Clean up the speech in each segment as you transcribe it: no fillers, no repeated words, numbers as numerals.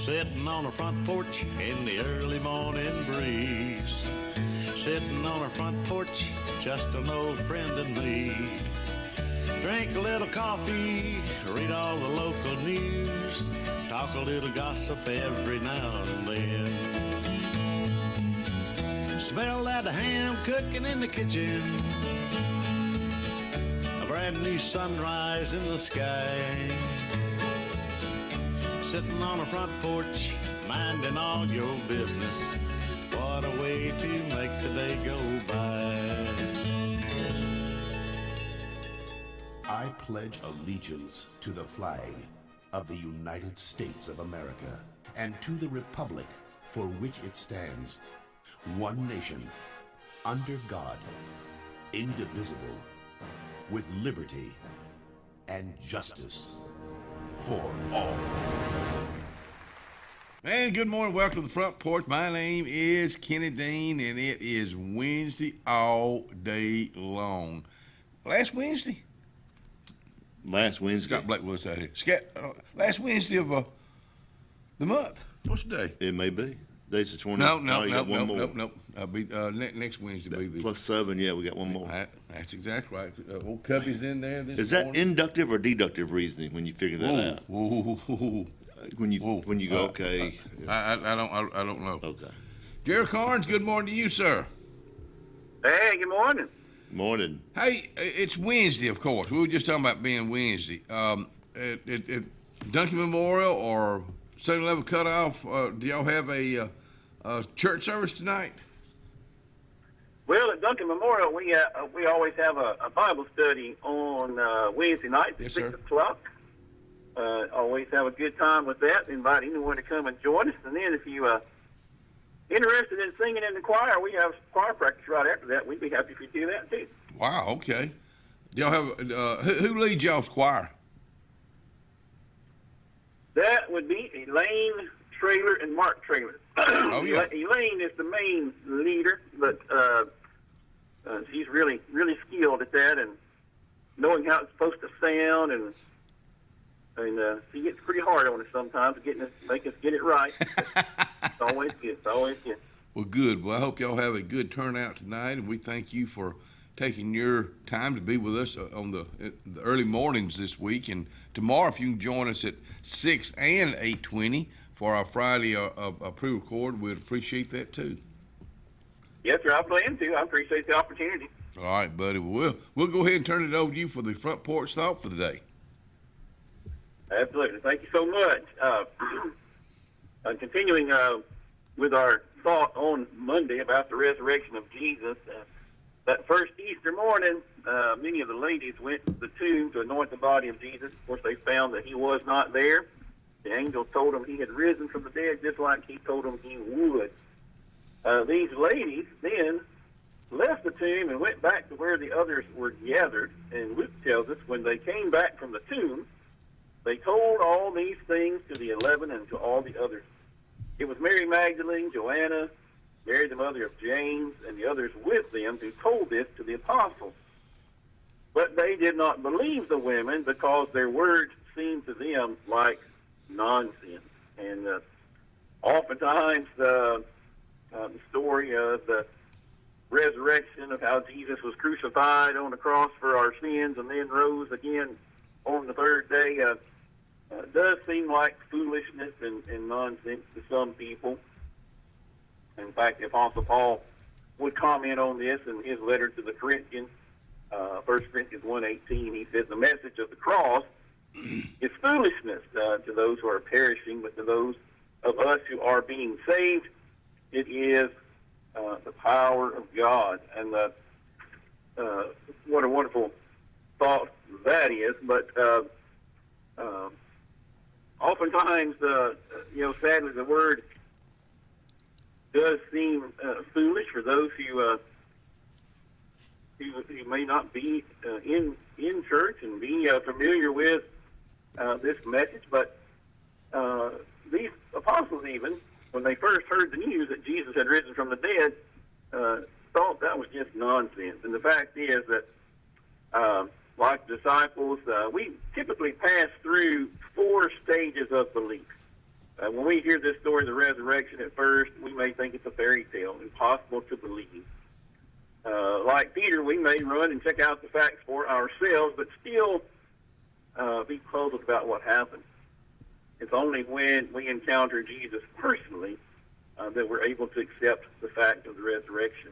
Sitting on the front porch in the early morning breeze. Sitting on our front porch, just an old friend and me. Drink a little coffee, read all the local news, talk a little gossip every now and then. Smell that ham cooking in the kitchen, a brand new sunrise in the sky. Sitting on a front porch, minding all your business. What a way to make the day go by. I pledge allegiance to the flag of the United States of America and to the republic for which it stands, one nation, under God, indivisible, with liberty and justice for all. Man, good morning. Welcome to the Front Porch. My name is Kenny Dean, and it is Wednesday all day long. Last Wednesday? Scott Blackwood's out here. Last Wednesday of the month. What's the day? It may be. Today's the 20th. No. Be next Wednesday. Be plus 7, yeah, we got one more. That's exactly right. Old Cubby's in there this Is that morning. Inductive or deductive reasoning when you figure that out? When you go, okay. I don't know. Okay. Jerry Carnes, good morning to you, sir. Hey, good morning. Morning. Hey, it's Wednesday, of course. We were just talking about being Wednesday. At Duncan Memorial or 7-Eleven Cutoff, do y'all have a church service tonight? Well, at Duncan Memorial, we always have a Bible study on Wednesday night at 6 o'clock. Always have a good time with that. Invite anyone to come and join us. And then if you interested in singing in the choir, we have choir practice right after that. We'd be happy if you do that too. Wow, okay. Do y'all have who leads y'all's choir? That would be Elaine Traylor and Mark Traylor. Oh, yeah. Elaine is the main leader, but she's really skilled at that and knowing how it's supposed to sound, and she gets pretty hard on us sometimes, make us get it right. It's always good. Well, good. Well, I hope y'all have a good turnout tonight, and we thank you for taking your time to be with us on the early mornings this week. And tomorrow, if you can join us at 6 and 8:20 for our Friday pre-record, we'd appreciate that too. Yes, sir. I plan to. I appreciate the opportunity. All right, buddy. We'll go ahead and turn it over to you for the Front Porch Thought for the day. Absolutely. Thank you so much. Continuing with our thought on Monday about the resurrection of Jesus, that first Easter morning, many of the ladies went to the tomb to anoint the body of Jesus. Of course, they found that he was not there. The angel told them he had risen from the dead just like he told them he would. These ladies then left the tomb and went back to where the others were gathered. And Luke tells us when they came back from the tomb, they told all these things to the 11 and to all the others. It was Mary Magdalene, Joanna, Mary the mother of James, and the others with them who told this to the apostles. But they did not believe the women because their words seemed to them like nonsense. And oftentimes the story of the resurrection, of how Jesus was crucified on the cross for our sins and then rose again on the third day, does seem like foolishness and nonsense to some people. In fact, the Apostle Paul would comment on this in his letter to the Corinthians, 1 Corinthians 1:18. He says, the message of the cross is foolishness to those who are perishing, but to those of us who are being saved, it is the power of God. And what a wonderful thought that is. But oftentimes, sadly, the word does seem foolish for those who may not be in church and be familiar with this message. But these apostles, even when they first heard the news that Jesus had risen from the dead, thought that was just nonsense. And the fact is that, like disciples, we typically pass through 4 stages of belief. When we hear this story of the resurrection at first, we may think it's a fairy tale, impossible to believe. Like Peter, we may run and check out the facts for ourselves, but still be puzzled about what happened. It's only when we encounter Jesus personally that we're able to accept the fact of the resurrection.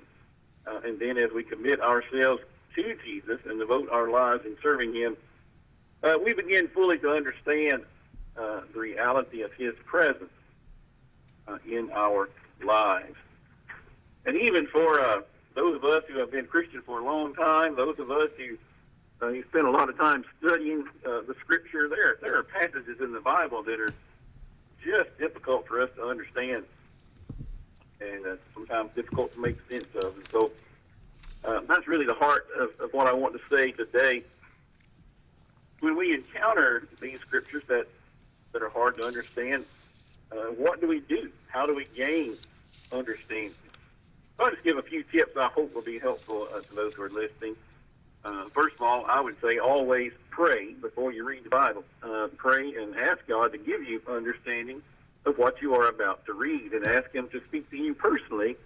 And then as we commit ourselves to Jesus and devote our lives in serving him, we begin fully to understand the reality of his presence in our lives. And even for those of us who have been Christian for a long time, those of us who spend a lot of time studying the Scripture, there are passages in the Bible that are just difficult for us to understand and sometimes difficult to make sense of. And so that's really the heart of what I want to say today. When we encounter these Scriptures that are hard to understand, what do we do? How do we gain understanding? I'll just give a few tips I hope will be helpful to those who are listening. First of all, I would say always pray before you read the Bible. Pray and ask God to give you understanding of what you are about to read, and ask him to speak to you personally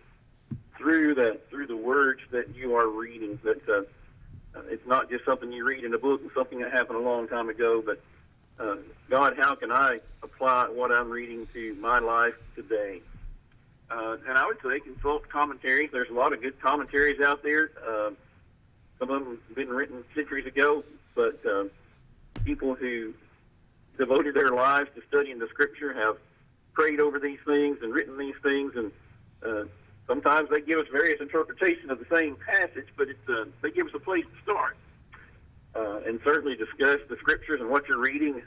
through the words that you are reading. That it's not just something you read in a book and something that happened a long time ago, but God, how can I apply what I'm reading to my life today? And I would say consult commentaries. There's a lot of good commentaries out there. Some of them have been written centuries ago, but people who devoted their lives to studying the Scripture have prayed over these things and written these things, and sometimes they give us various interpretations of the same passage, but they give us a place to start. And certainly discuss the Scriptures and what you're reading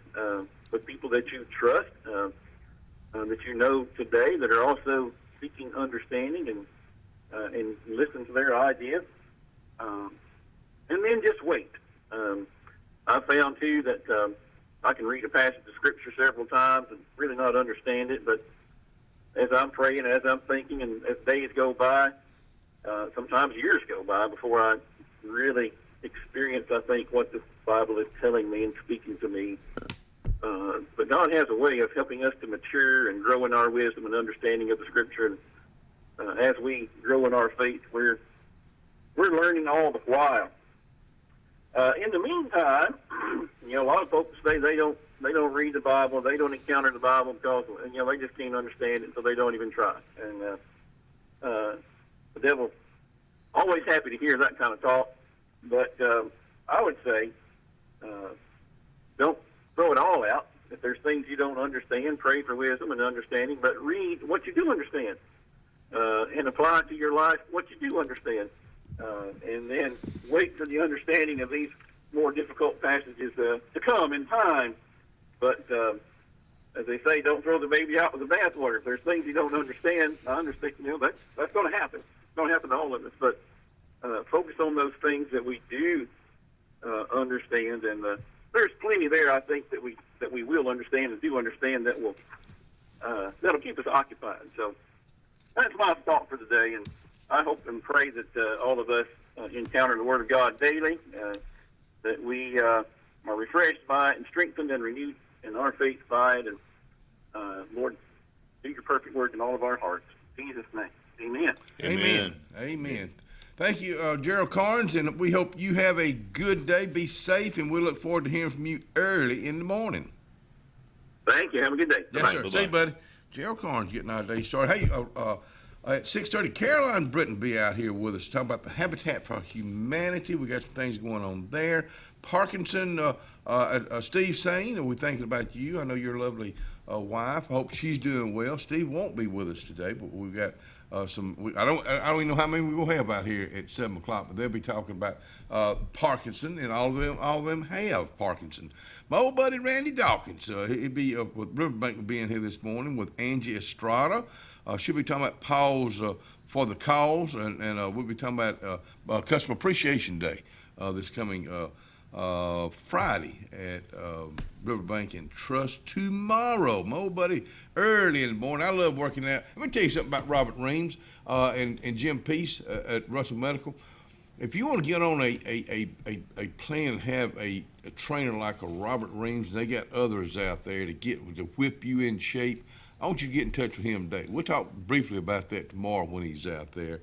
with people that you trust, that you know today, that are also seeking understanding, and listen to their ideas. And then just wait. I found, too, that I can read a passage of Scripture several times and really not understand it, but as I'm praying, as I'm thinking, and as days go by, sometimes years go by before I really experience, I think, what the Bible is telling me and speaking to me. But God has a way of helping us to mature and grow in our wisdom and understanding of the Scripture. And as we grow in our faith, we're learning all the while. In the meantime, a lot of folks say they don't read the Bible, they don't encounter the Bible because they just can't understand it, so they don't even try. And the devil's always happy to hear that kind of talk. But I would say don't throw it all out. If there's things you don't understand, pray for wisdom and understanding, but read what you do understand and apply to your life what you do understand. And then wait for the understanding of these more difficult passages to come in time. But as they say, don't throw the baby out with the bathwater. If there's things you don't understand, I understand, that's going to happen. It's going to happen to all of us. But focus on those things that we do understand, and there's plenty there, I think, that we will understand and do understand that'll keep us occupied. So that's my thought for today, and I hope and pray that all of us encounter the Word of God daily, that we are refreshed by it and strengthened and renewed in our faith by it. And Lord, do your perfect work in all of our hearts. In Jesus' name, amen. Amen. Amen. Thank you, Gerald Carnes, and we hope you have a good day. Be safe, and we look forward to hearing from you early in the morning. Thank you. Have a good day. Yes, Bye-bye. sir. Bye-bye. See you, buddy. Gerald Carnes getting our day started. Hey, at 6:30, Caroline Britton will be out here with us talking about the Habitat for Humanity. We got some things going on there. Parkinson, Steve Sane, we're thinking about you. I know your lovely wife. I hope she's doing well. Steve won't be with us today, but we've got I don't even know how many we're gonna have out here at 7 o'clock, but they'll be talking about Parkinson, and all of them have Parkinson. My old buddy Randy Dawkins, he'd be with Riverbank will be in here this morning with Angie Estrada. She'll be talking about pause for the cause, and we'll be talking about Customer Appreciation Day this coming Friday at Riverbank and Trust tomorrow. My old buddy, early in the morning. I love working out. Let me tell you something about Robert Reams and Jim Peace at Russell Medical. If you want to get on a plan and have a trainer like a Robert Reams, they got others out there to whip you in shape. I want you to get in touch with him today. We'll talk briefly about that tomorrow when he's out here.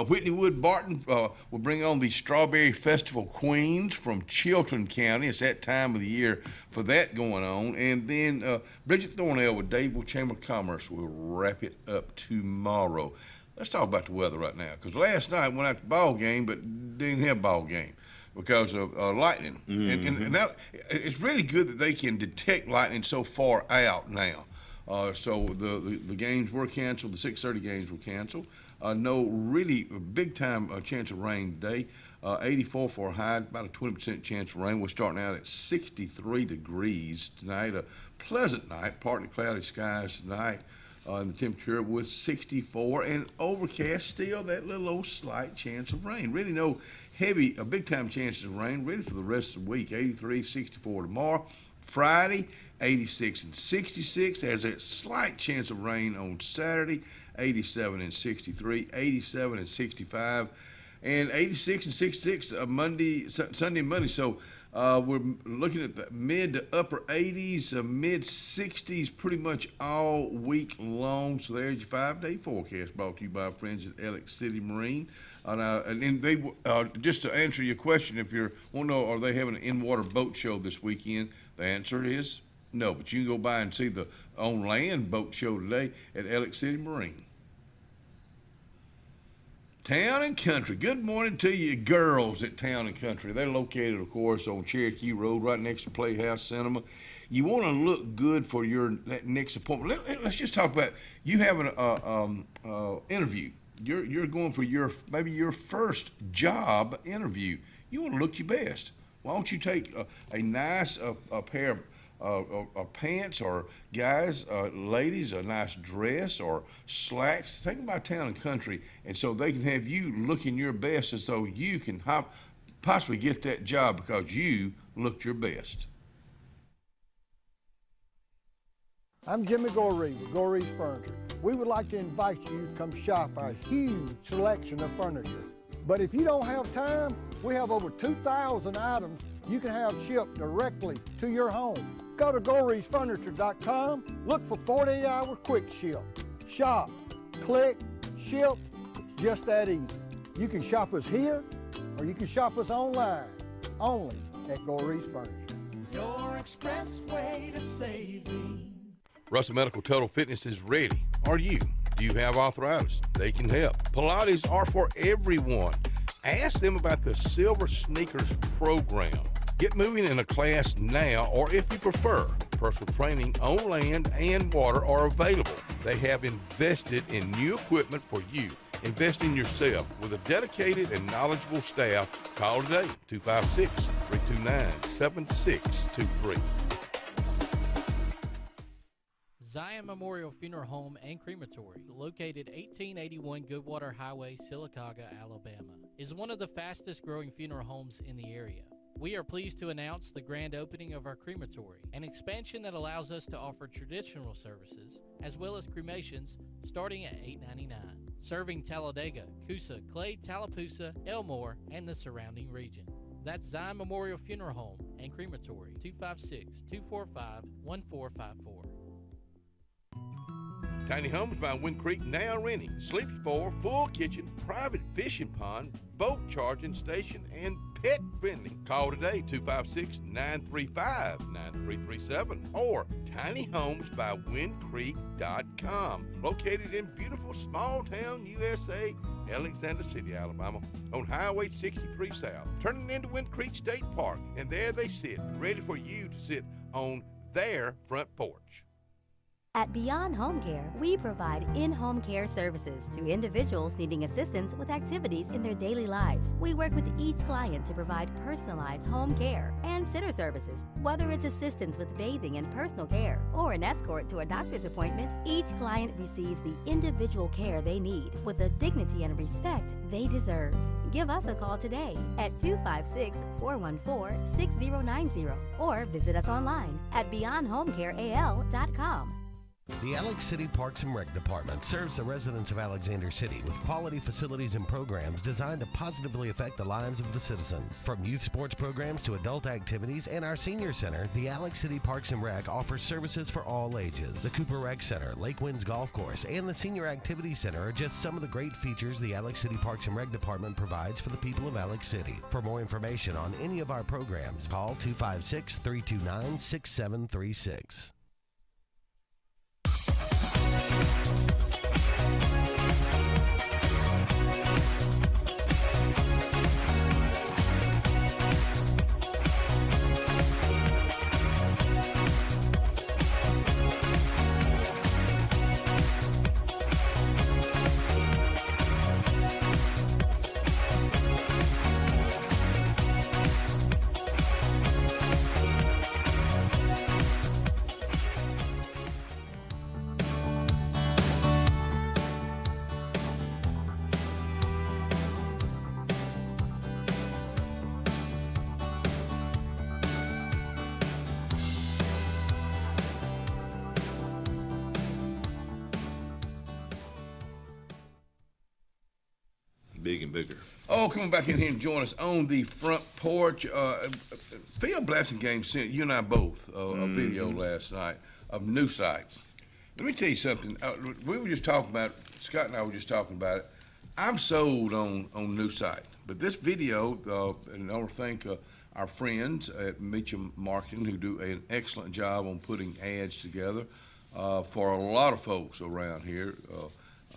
Whitney Wood Barton will bring on the Strawberry Festival Queens from Chilton County. It's that time of the year for that going on. And then Bridget Thornell with Dadeville Chamber of Commerce will wrap it up tomorrow. Let's talk about the weather right now, because last night went out to the ball game, but didn't have a ball game because of lightning. Mm-hmm. And now it's really good that they can detect lightning so far out now. So the games were canceled. The 6:30 games were canceled. No really big time chance of rain today. 84 for a high, about a 20% chance of rain. We're starting out at 63 degrees tonight. A pleasant night, partly cloudy skies tonight. And the temperature was 64 and overcast still, that little old slight chance of rain. Really no heavy, big time chances of rain really for the rest of the week. 83, 64 tomorrow. Friday, 86 and 66. There's a slight chance of rain on Saturday. 87 and 63, 87 and 65, and 86 and 66 Sunday and Monday. So we're looking at the mid to upper 80s, mid 60s pretty much all week long. So there's your 5-day forecast brought to you by our friends at Alex City Marine. And they just to answer your question, if you want to know, are they having an in-water boat show this weekend? The answer is no, but you can go by and see the on-land boat show today at Alex City Marine. Town and Country. Good morning to you girls at Town and Country. They're located, of course, on Cherokee Road, right next to Playhouse Cinema. You want to look good for that next appointment. Let's just talk about you having an interview. You're going for maybe your first job interview. You want to look your best. Why don't you take a nice pair of pants, or guys, ladies, a nice dress or slacks. Take them by Town and Country, and so they can have you looking your best as though you can possibly get that job because you looked your best. I'm Jimmy Goree with Goree's Furniture. We would like to invite you to come shop our huge selection of furniture. But if you don't have time, we have over 2,000 items you can have shipped directly to your home. Go to GoreesFurniture.com, look for 48-hour quick ship. Shop, click, ship, it's just that easy. You can shop us here, or you can shop us online, only at Gorees Furniture. Your expressway to saving. Russell Medical Total Fitness is ready. Are you? Do you have arthritis? They can help. Pilates are for everyone. Ask them about the Silver Sneakers program. Get moving in a class now, or if you prefer, personal training on land and water are available. They have invested in new equipment for you. Invest in yourself with a dedicated and knowledgeable staff. Call today, 256-329-7623. Zion Memorial Funeral Home and Crematory, located 1881 Goodwater Highway, Sylacauga, Alabama, is one of the fastest growing funeral homes in the area. We are pleased to announce the grand opening of our crematory, an expansion that allows us to offer traditional services as well as cremations starting at $8.99, serving Talladega, Coosa, Clay, Tallapoosa, Elmore, and the surrounding region. That's Zion Memorial Funeral Home and Crematory, 256-245-1454. Tiny Homes by Wind Creek now renting. Sleepy 4, full kitchen, private fishing pond, boat charging station, and pet friendly. Call today, 256-935-9337 or tinyhomesbywindcreek.com. Located in beautiful small town USA, Alexander City, Alabama, on Highway 63 South, turning into Wind Creek State Park. And there they sit, ready for you to sit on their front porch. At Beyond Home Care, we provide in-home care services to individuals needing assistance with activities in their daily lives. We work with each client to provide personalized home care and sitter services. Whether it's assistance with bathing and personal care or an escort to a doctor's appointment, each client receives the individual care they need with the dignity and respect they deserve. Give us a call today at 256-414-6090 or visit us online at beyondhomecareal.com. The Alex City Parks and Rec Department serves the residents of Alexander City with quality facilities and programs designed to positively affect the lives of the citizens. From youth sports programs to adult activities and our senior center, the Alex City Parks and Rec offers services for all ages. The Cooper Rec Center, Lake Winds Golf Course, and the Senior Activity Center are just some of the great features the Alex City Parks and Rec Department provides for the people of Alex City. For more information on any of our programs, call 256-329-6736. Big and bigger. Oh, come on back in here and join us on the front porch. Phil Blassingame sent you and I both a video last night of new sites. Let me tell you something. We were just talking about, Scott and I were just talking about it. I'm sold on new site, but this video, and I want to thank our friends at Meacham Marketing who do an excellent job on putting ads together for a lot of folks around here.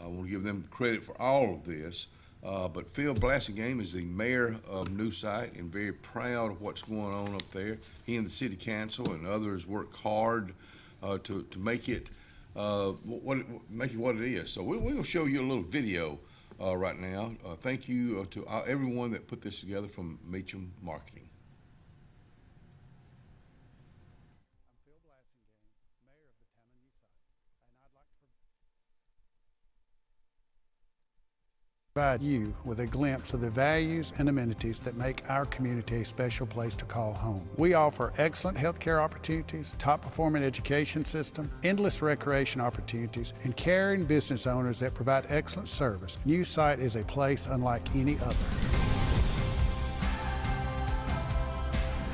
I want to give them credit for all of this. But Phil Blassingame is the mayor of New Site and very proud of what's going on up there. He and the city council and others work hard to make it what it is. So we will show you a little video right now. Thank you to everyone that put this together from Meacham Marketing. Provide you with a glimpse of the values and amenities that make our community a special place to call home. We offer excellent healthcare opportunities, top-performing education system, endless recreation opportunities, and caring business owners that provide excellent service. New Site is a place unlike any other.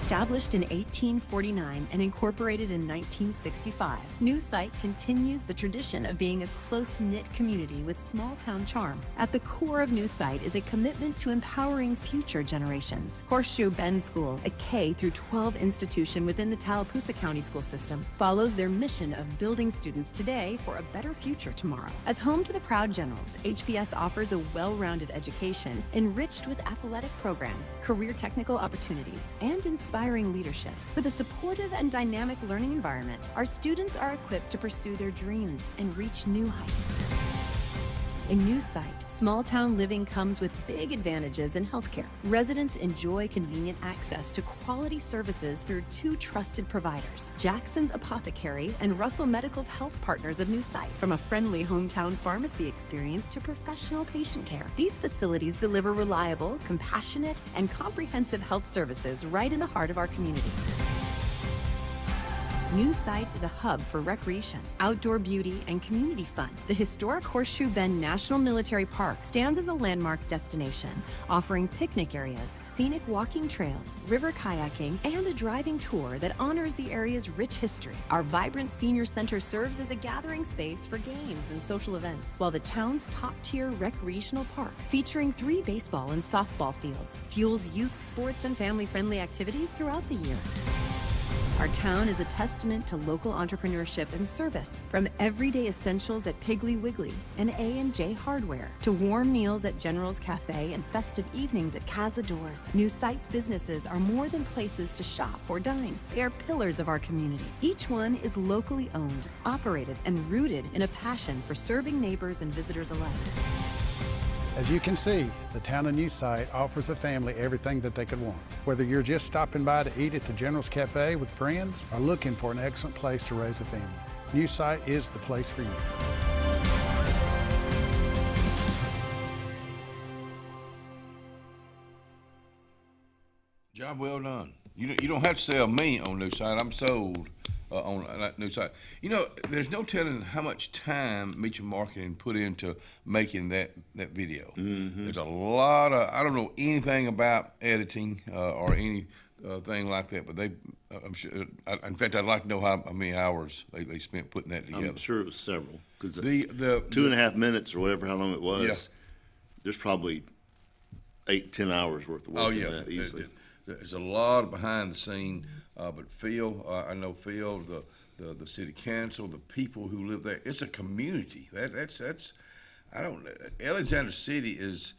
Established in 1849 and incorporated in 1965, New Site continues the tradition of being a close-knit community with small-town charm. At the core of New Site is a commitment to empowering future generations. Horseshoe Bend School, a K through 12 institution within the Tallapoosa County school system, follows their mission of building students today for a better future tomorrow. As home to the Proud Generals, HBS offers a well-rounded education enriched with athletic programs, career technical opportunities, and inspiring leadership. With a supportive and dynamic learning environment, our students are equipped to pursue their dreams and reach new heights. In New Site, small-town living comes with big advantages in healthcare. Residents enjoy convenient access to quality services through two trusted providers, Jackson's Apothecary and Russell Medical's health partners of New Site. From a friendly hometown pharmacy experience to professional patient care, these facilities deliver reliable, compassionate, and comprehensive health services right in the heart of our community. New Site is a hub for recreation, outdoor beauty, and community fun. The historic Horseshoe Bend National Military Park stands as a landmark destination, offering picnic areas, scenic walking trails, river kayaking, and a driving tour that honors the area's rich history. Our vibrant senior center serves as a gathering space for games and social events, while the town's top-tier recreational park, featuring 3 baseball and softball fields, fuels youth sports and family-friendly activities throughout the year. Our town is a testament to local entrepreneurship and service, from everyday essentials at Piggly Wiggly and A&J Hardware to warm meals at General's Cafe and festive evenings at Casa Doors. New Site's businesses are more than places to shop or dine. They are pillars of our community. Each one is locally owned, operated, and rooted in a passion for serving neighbors and visitors alike. As you can see, the town of New Site offers a family everything that they could want. Whether you're just stopping by to eat at the General's Cafe with friends or looking for an excellent place to raise a family, New Site is the place for you. Job well done. You don't have to sell me on New Site. I'm sold on that new site. You know, there's no telling how much time Meacham Marketing put into making that video. There's a lot of, I don't know anything about editing or any thing like that, but I'm sure, in fact, I'd like to know how many hours they spent putting that together. I'm sure it was several, because the 2.5 minutes or whatever, how long it was, Yeah. there's probably 8-10 hours worth of work in that easily. There's a lot behind the scene, but Phil, I know Phil, the city council, the people who live there. It's a community. That's I don't. Alexander City is.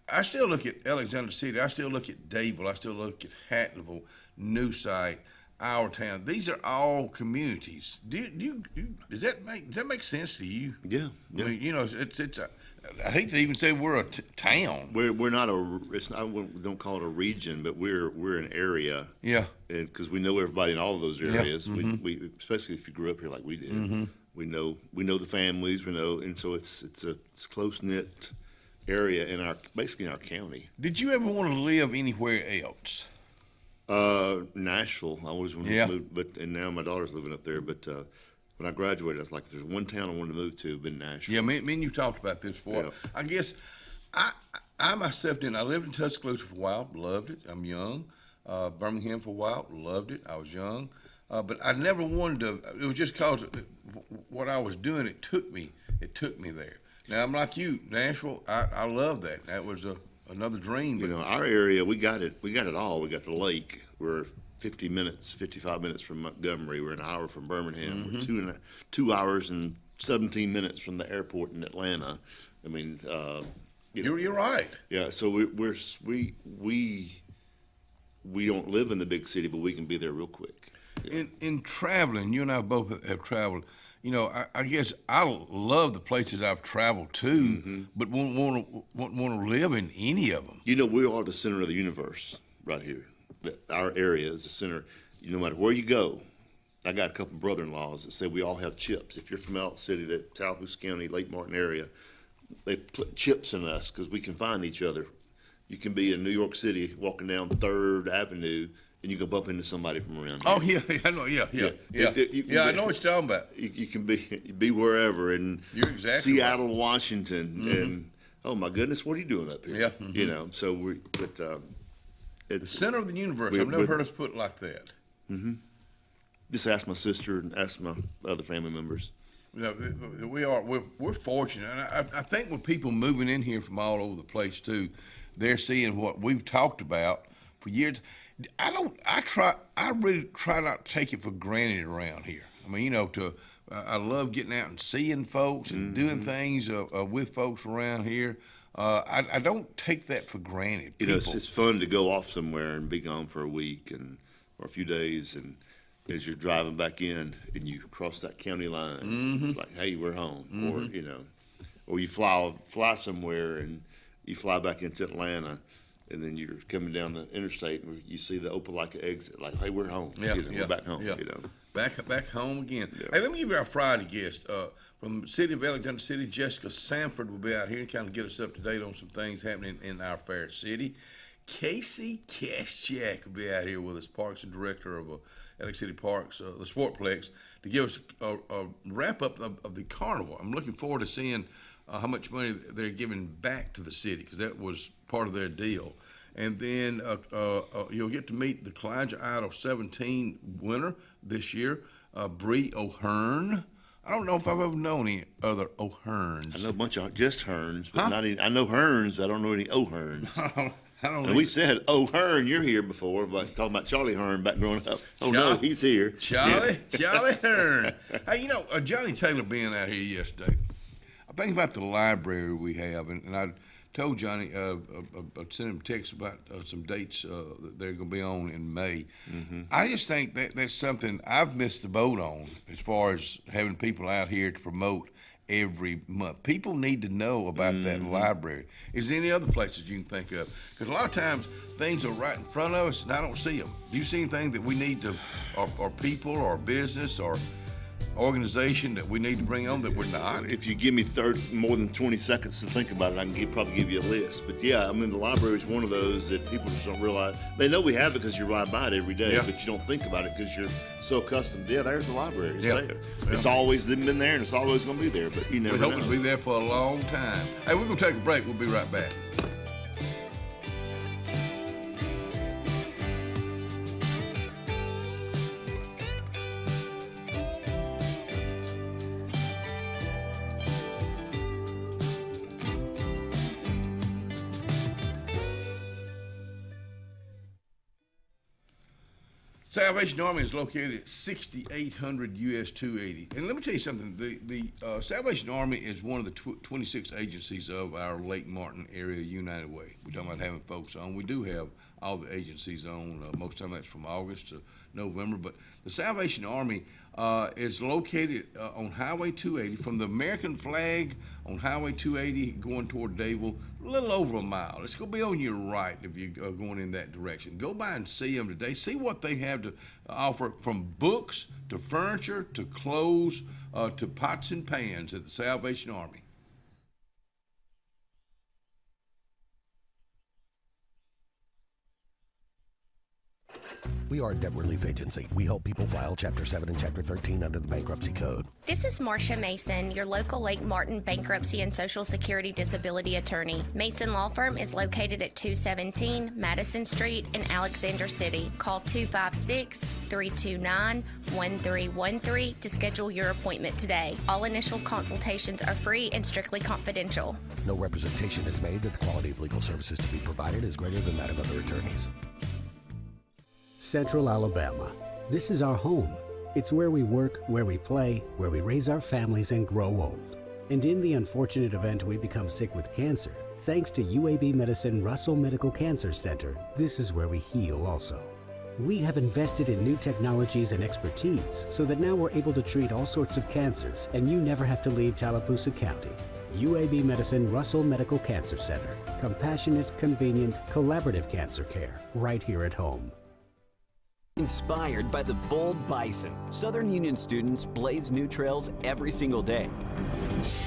I still look at Alexander City. I still look at Dadeville. I still look at Hattonville, New Site, Our Town. These are all communities. Does that make sense to you? Yeah. I mean, you know, it's. I hate to even say we're a town. We're not I don't call it a region, but we're an area. Yeah. And because we know everybody in all of those areas, we especially if you grew up here like we did, we know the families, and so it's a close knit area basically in our county. Did you ever want to live anywhere else? Nashville. I always wanted to move, and now my daughter's living up there. But when I graduated, I was like, if there's one town I wanted to move to, it'd been Nashville. Yeah, me and you talked about this before. Yeah. I guess I myself didn't. I lived in Tuscaloosa for a while, loved it. I'm young. Birmingham for a while, loved it. I was young. But I never wanted to. It was just because what I was doing, it took me there. Now, I'm like you, Nashville, I love that. That was another dream. You know, our area, we got it all. We got the lake. We're 55 minutes from Montgomery. We're an hour from Birmingham. We're 2 hours and 17 minutes from the airport in Atlanta. I mean, you're right. Yeah, so we don't live in the big city, but we can be there real quick. Yeah. In traveling, you and I both have traveled. You know, I guess I love the places I've traveled to, but won't want to live in any of them. You know, we are the center of the universe right here. Our area is the center. No matter where you go, I got a couple brother-in-laws that say we all have chips. If you're from Elk City, the Tallahassee County, Lake Martin area, they put chips in us because we can find each other. You can be in New York City walking down 3rd Avenue, and you can bump into somebody from around here. Oh, yeah, I know, yeah. I know what you're talking about. You can be wherever, and you're exactly Seattle, right. Washington, and oh my goodness, what are you doing up here? Yeah. You know, so the center of the universe. I've never heard us put it like that. Just ask my sister and ask my other family members. You know, we're fortunate, and I think with people moving in here from all over the place too, they're seeing what we've talked about for years. I really try not to take it for granted around here. I mean, you know, I love getting out and seeing folks and doing things with folks around here. I don't take that for granted. You know, it's fun to go off somewhere and be gone for a week or a few days, and as you're driving back in and you cross that county line, it's like, hey, we're home. Or, you know, or you fly somewhere and you fly back into Atlanta, and then you're coming down the interstate and you see the Opelika exit, like, hey, we're home. Yeah, we're back home. Yeah. You know, back home again. Yeah. Hey, let me give you our Friday guest from the city of Alexander City. Jessica Sanford will be out here and kind of get us up to date on some things happening in our fair city. Casey Kaschak will be out here with us, Parks and Director of Alex City Parks, the Sportplex, to give us a wrap up of the carnival. I'm looking forward to seeing how much money they're giving back to the city, because that was part of their deal. And then you'll get to meet the Kalijah Idol 17 winner this year, Bree O'Hearn. I don't know if I've ever known any other O'Hearns. I know a bunch of just Hearns, but not any. I know Hearns, but I don't know any O'Hearns. And we said, Hearn, you're here before, but talking about Charlie Hearn back growing up. No, he's here. Charlie Hearn. Hey, you know, Johnny Taylor being out here yesterday, I think about the library we have, and I told Johnny, I sent him a text about some dates that they're going to be on in May. I just think that's something I've missed the boat on as far as having people out here to promote every month. People need to know about that library. Is there any other places you can think of? Because a lot of times things are right in front of us and I don't see them. Do you see anything that we need to, or people or business or organization that we need to bring on that we're not? If you give me more than 20 seconds to think about it, I can probably give you a list. But yeah, I mean, the library is one of those that people just don't realize. They know we have it because you ride by it every day, but you don't think about it because you're so accustomed. Yeah, there's the library. It's there. Yeah. It's always been there, and it's always going to be there, but you never know. We hope it'll be there for a long time. Hey, we're going to take a break. We'll be right back. Salvation Army is located at 6800 US 280. And let me tell you something. The Salvation Army is one of the 26 agencies of our Lake Martin Area United Way. We're talking about having folks on. We do have all the agencies on. Most of the time that's from August to November. But the Salvation Army is located on Highway 280 from the American flag on Highway 280 going toward Dadeville, a little over a mile. It's going to be on your right if you're going in that direction. Go by and see them today. See what they have to offer, from books to furniture to clothes to pots and pans at the Salvation Army. We are a debt relief agency. We help people file Chapter 7 and Chapter 13 under the Bankruptcy Code. This is Marcia Mason, your local Lake Martin bankruptcy and Social Security disability attorney. Mason Law Firm is located at 217 Madison Street in Alexander City. Call 256-329-1313 to schedule your appointment today. All initial consultations are free and strictly confidential. No representation is made that the quality of legal services to be provided is greater than that of other attorneys. Central Alabama. This is our home. It's where we work, where we play, where we raise our families and grow old. And in the unfortunate event we become sick with cancer, thanks to UAB Medicine Russell Medical Cancer Center, this is where we heal also. We have invested in new technologies and expertise so that now we're able to treat all sorts of cancers, and you never have to leave Tallapoosa County. UAB Medicine Russell Medical Cancer Center. Compassionate, convenient, collaborative cancer care right here at home. Inspired by the bold bison, Southern Union students blaze new trails every single day.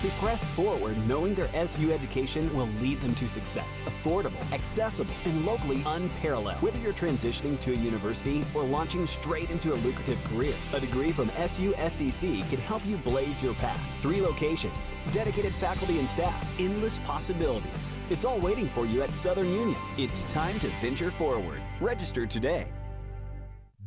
They press forward knowing their SU education will lead them to success. Affordable, accessible, and locally unparalleled. Whether you're transitioning to a university or launching straight into a lucrative career, a degree from SU SDC can help you blaze your path. 3 locations, dedicated faculty and staff, endless possibilities. It's all waiting for you at Southern Union. It's time to venture forward. Register today.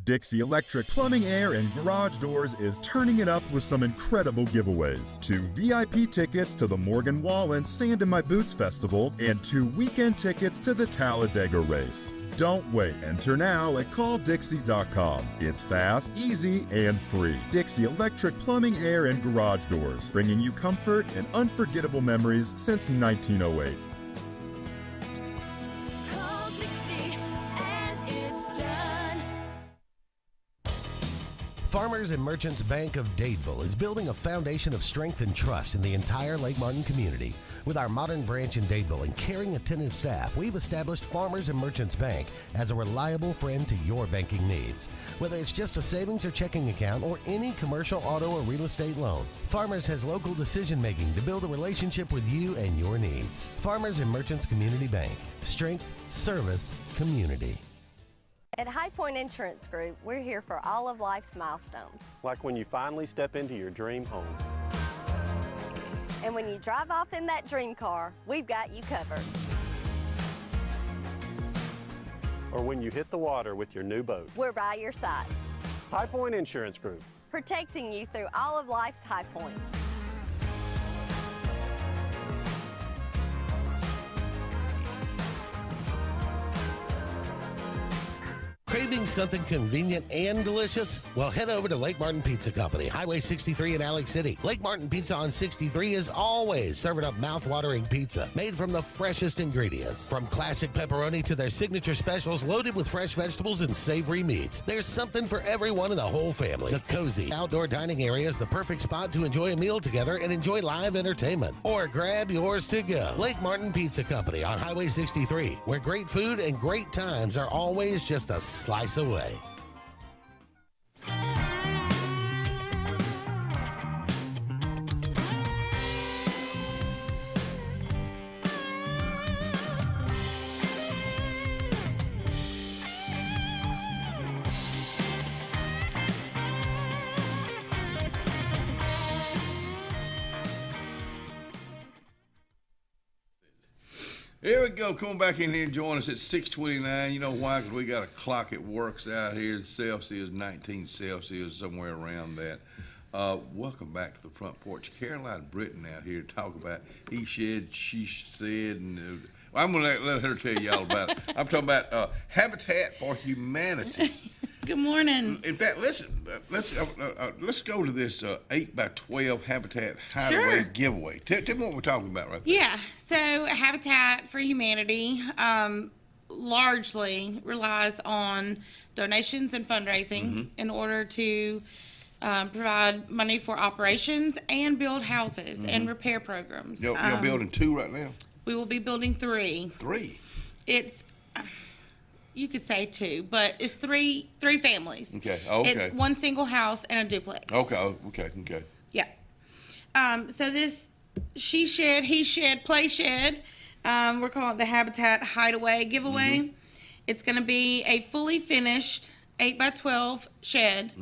Dixie Electric Plumbing, Air, and Garage Doors is turning it up with some incredible giveaways. 2 VIP tickets to the Morgan Wallen Sand in My Boots Festival and 2 weekend tickets to the Talladega Race. Don't wait. Enter now at calldixie.com. It's fast, easy, and free. Dixie Electric Plumbing, Air, and Garage Doors, bringing you comfort and unforgettable memories since 1908. Farmers and Merchants Bank of Dadeville is building a foundation of strength and trust in the entire Lake Martin community. With our modern branch in Dadeville and caring, attentive staff, we've established Farmers and Merchants Bank as a reliable friend to your banking needs. Whether it's just a savings or checking account or any commercial, auto, or real estate loan, Farmers has local decision-making to build a relationship with you and your needs. Farmers and Merchants Community Bank. Strength, service, community. At High Point Insurance Group, we're here for all of life's milestones. Like when you finally step into your dream home. And when you drive off in that dream car, we've got you covered. Or when you hit the water with your new boat. We're by your side. High Point Insurance Group. Protecting you through all of life's high points. Craving something convenient and delicious? Well, head over to Lake Martin Pizza Company, Highway 63 in Alex City. Lake Martin Pizza on 63 is always serving up mouth-watering pizza made from the freshest ingredients. From classic pepperoni to their signature specials loaded with fresh vegetables and savory meats. There's something for everyone in the whole family. The cozy outdoor dining area is the perfect spot to enjoy a meal together and enjoy live entertainment. Or grab yours to go. Lake Martin Pizza Company on Highway 63, where great food and great times are always just a slice away. Here we go. Come on back in here and join us at 6:29. You know why? Because we got a clock that works out here. Celsius, 19 Celsius, somewhere around that. Welcome back to the front porch. Caroline Britton out here to talk about he said, she said, and I'm going to let her tell you all about it. I'm talking about Habitat for Humanity. Good morning. In fact, listen, let's go to this 8x12 Habitat Hideaway giveaway. Tell me what we're talking about right there. Yeah, so Habitat for Humanity largely relies on donations and fundraising in order to provide money for operations and build houses and repair programs. You're building 2 right now? We will be building 3. 3? It's... You could say 2, but it's three families. Okay. It's 1 single house and a duplex. Okay. Yeah. So this she shed, he shed, play shed. We're calling it the Habitat Hideaway giveaway. It's going to be a fully finished 8x12 shed.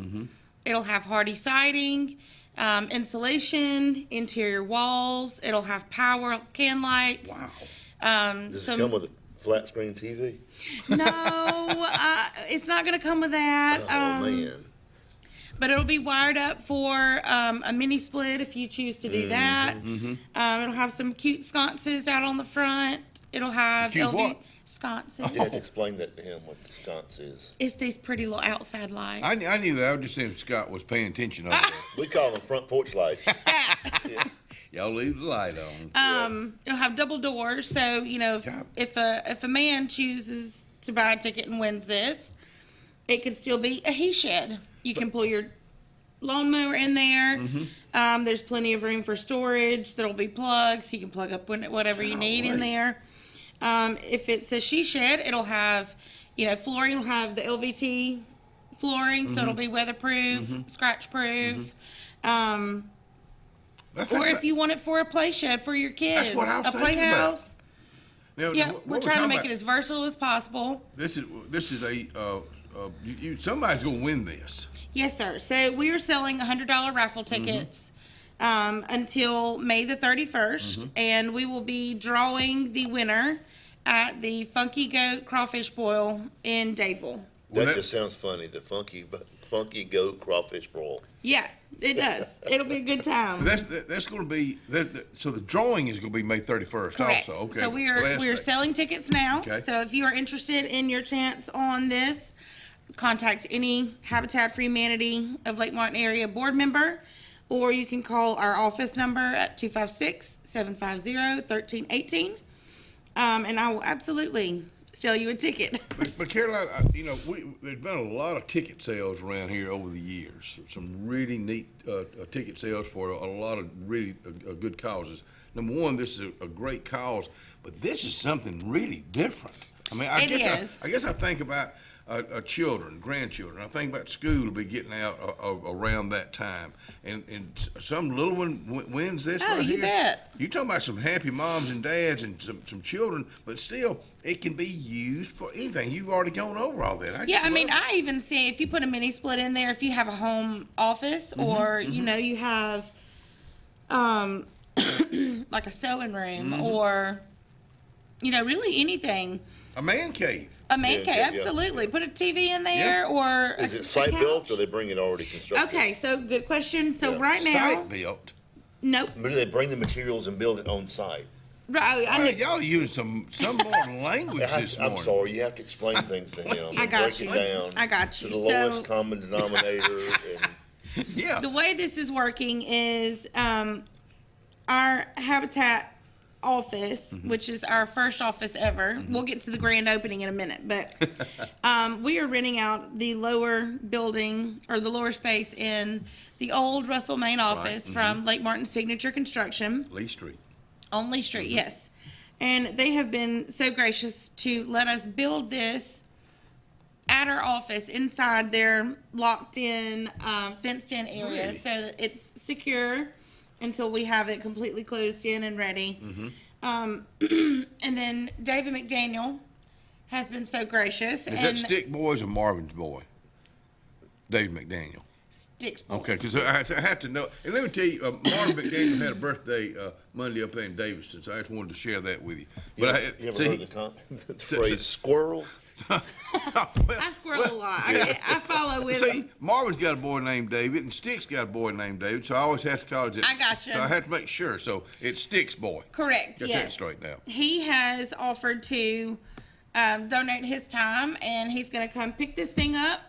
It'll have hardy siding, insulation, interior walls. It'll have power can lights. Wow. Does it come with a flat screen TV? No, it's not going to come with that. Oh, man. But it'll be wired up for a mini split if you choose to do that. It'll have some cute sconces out on the front. It'll have sconces. You have to explain that to him, what the sconce is. It's these pretty little outside lights. I knew that. I was just saying if Scott was paying attention over there. We call them front porch lights. Y'all leave the light on. It'll have double doors, so if a man chooses to buy a ticket and wins this, it could still be a he shed. You can pull your lawnmower in there. There's plenty of room for storage. There'll be plugs. You can plug up whatever you need in there. If it's a she shed, it'll have, flooring. It'll have the LVT flooring, so it'll be weatherproof, scratch proof. Or if you want it for a play shed for your kids, that's what I was a playhouse. Now, yeah, we're trying to make it as versatile as possible. This is somebody's gonna win this. Yes, sir. So we are selling $100 raffle tickets until May the 31st, and we will be drawing the winner at the Funky Goat Crawfish Boil in Dadeville. That just sounds funny. The Funky Goat Crawfish Boil. Yeah, it does. It'll be a good time. That's going to be so the drawing is going to be May 31st. Correct. Also. Okay. So we are selling tickets now. Okay. So if you are interested in your chance on this, contact any Habitat for Humanity of Lake Martin area board member, or you can call our office number at 256-750-1318, and I will absolutely sell you a ticket. But Caroline, there's been a lot of ticket sales around here over the years. Some really neat ticket sales for a lot of really good causes. Number one, this is a great cause, but this is something really different. I mean, I guess I think about children, grandchildren. I think about school will be getting out around that time, and some little one wins this right here. Oh, you bet. You're talking about some happy moms and dads and some children, but still, it can be used for anything. You've already gone over all that. I even see if you put a mini split in there, if you have a home office or you have like a sewing room or really anything. A man cave. A man cave, absolutely. Put a TV in there or is it site built or they bring it already constructed? Okay, so good question. So right now, site built. Nope. But do they bring the materials and build it on site? Right. Y'all use some more language this morning. I'm sorry, you have to explain things to him. I got break you. It down I got you. To the lowest common denominator. Yeah. The way this is working is our Habitat office, which is our first office ever. We'll get to the grand opening in a minute, but we are renting out the lower building or the lower space in the old Russell main office from Lake Martin Signature Construction. Lee Street. On Lee Street, yes. And they have been so gracious to let us build this at our office inside their locked in, fenced in area so that it's secure until we have it completely closed in and ready. And then David McDaniel has been so gracious. Is that Stick Boys or Marvin's boy? Dave McDaniel. Sticks boy. Okay, because I have to know. And let me tell you, Marvin McDaniel had a birthday Monday up there in Davidson, so I just wanted to share that with you. But You ever heard the phrase squirrel? I squirrel a lot. I follow with See, him. Marvin's got a boy named David, and Stick's got a boy named David, so I always have to call it. I gotcha. So I have to make sure. So it's Stick's boy. Correct, Get yes. that straight now. He has offered to donate his time, and he's going to come pick this thing up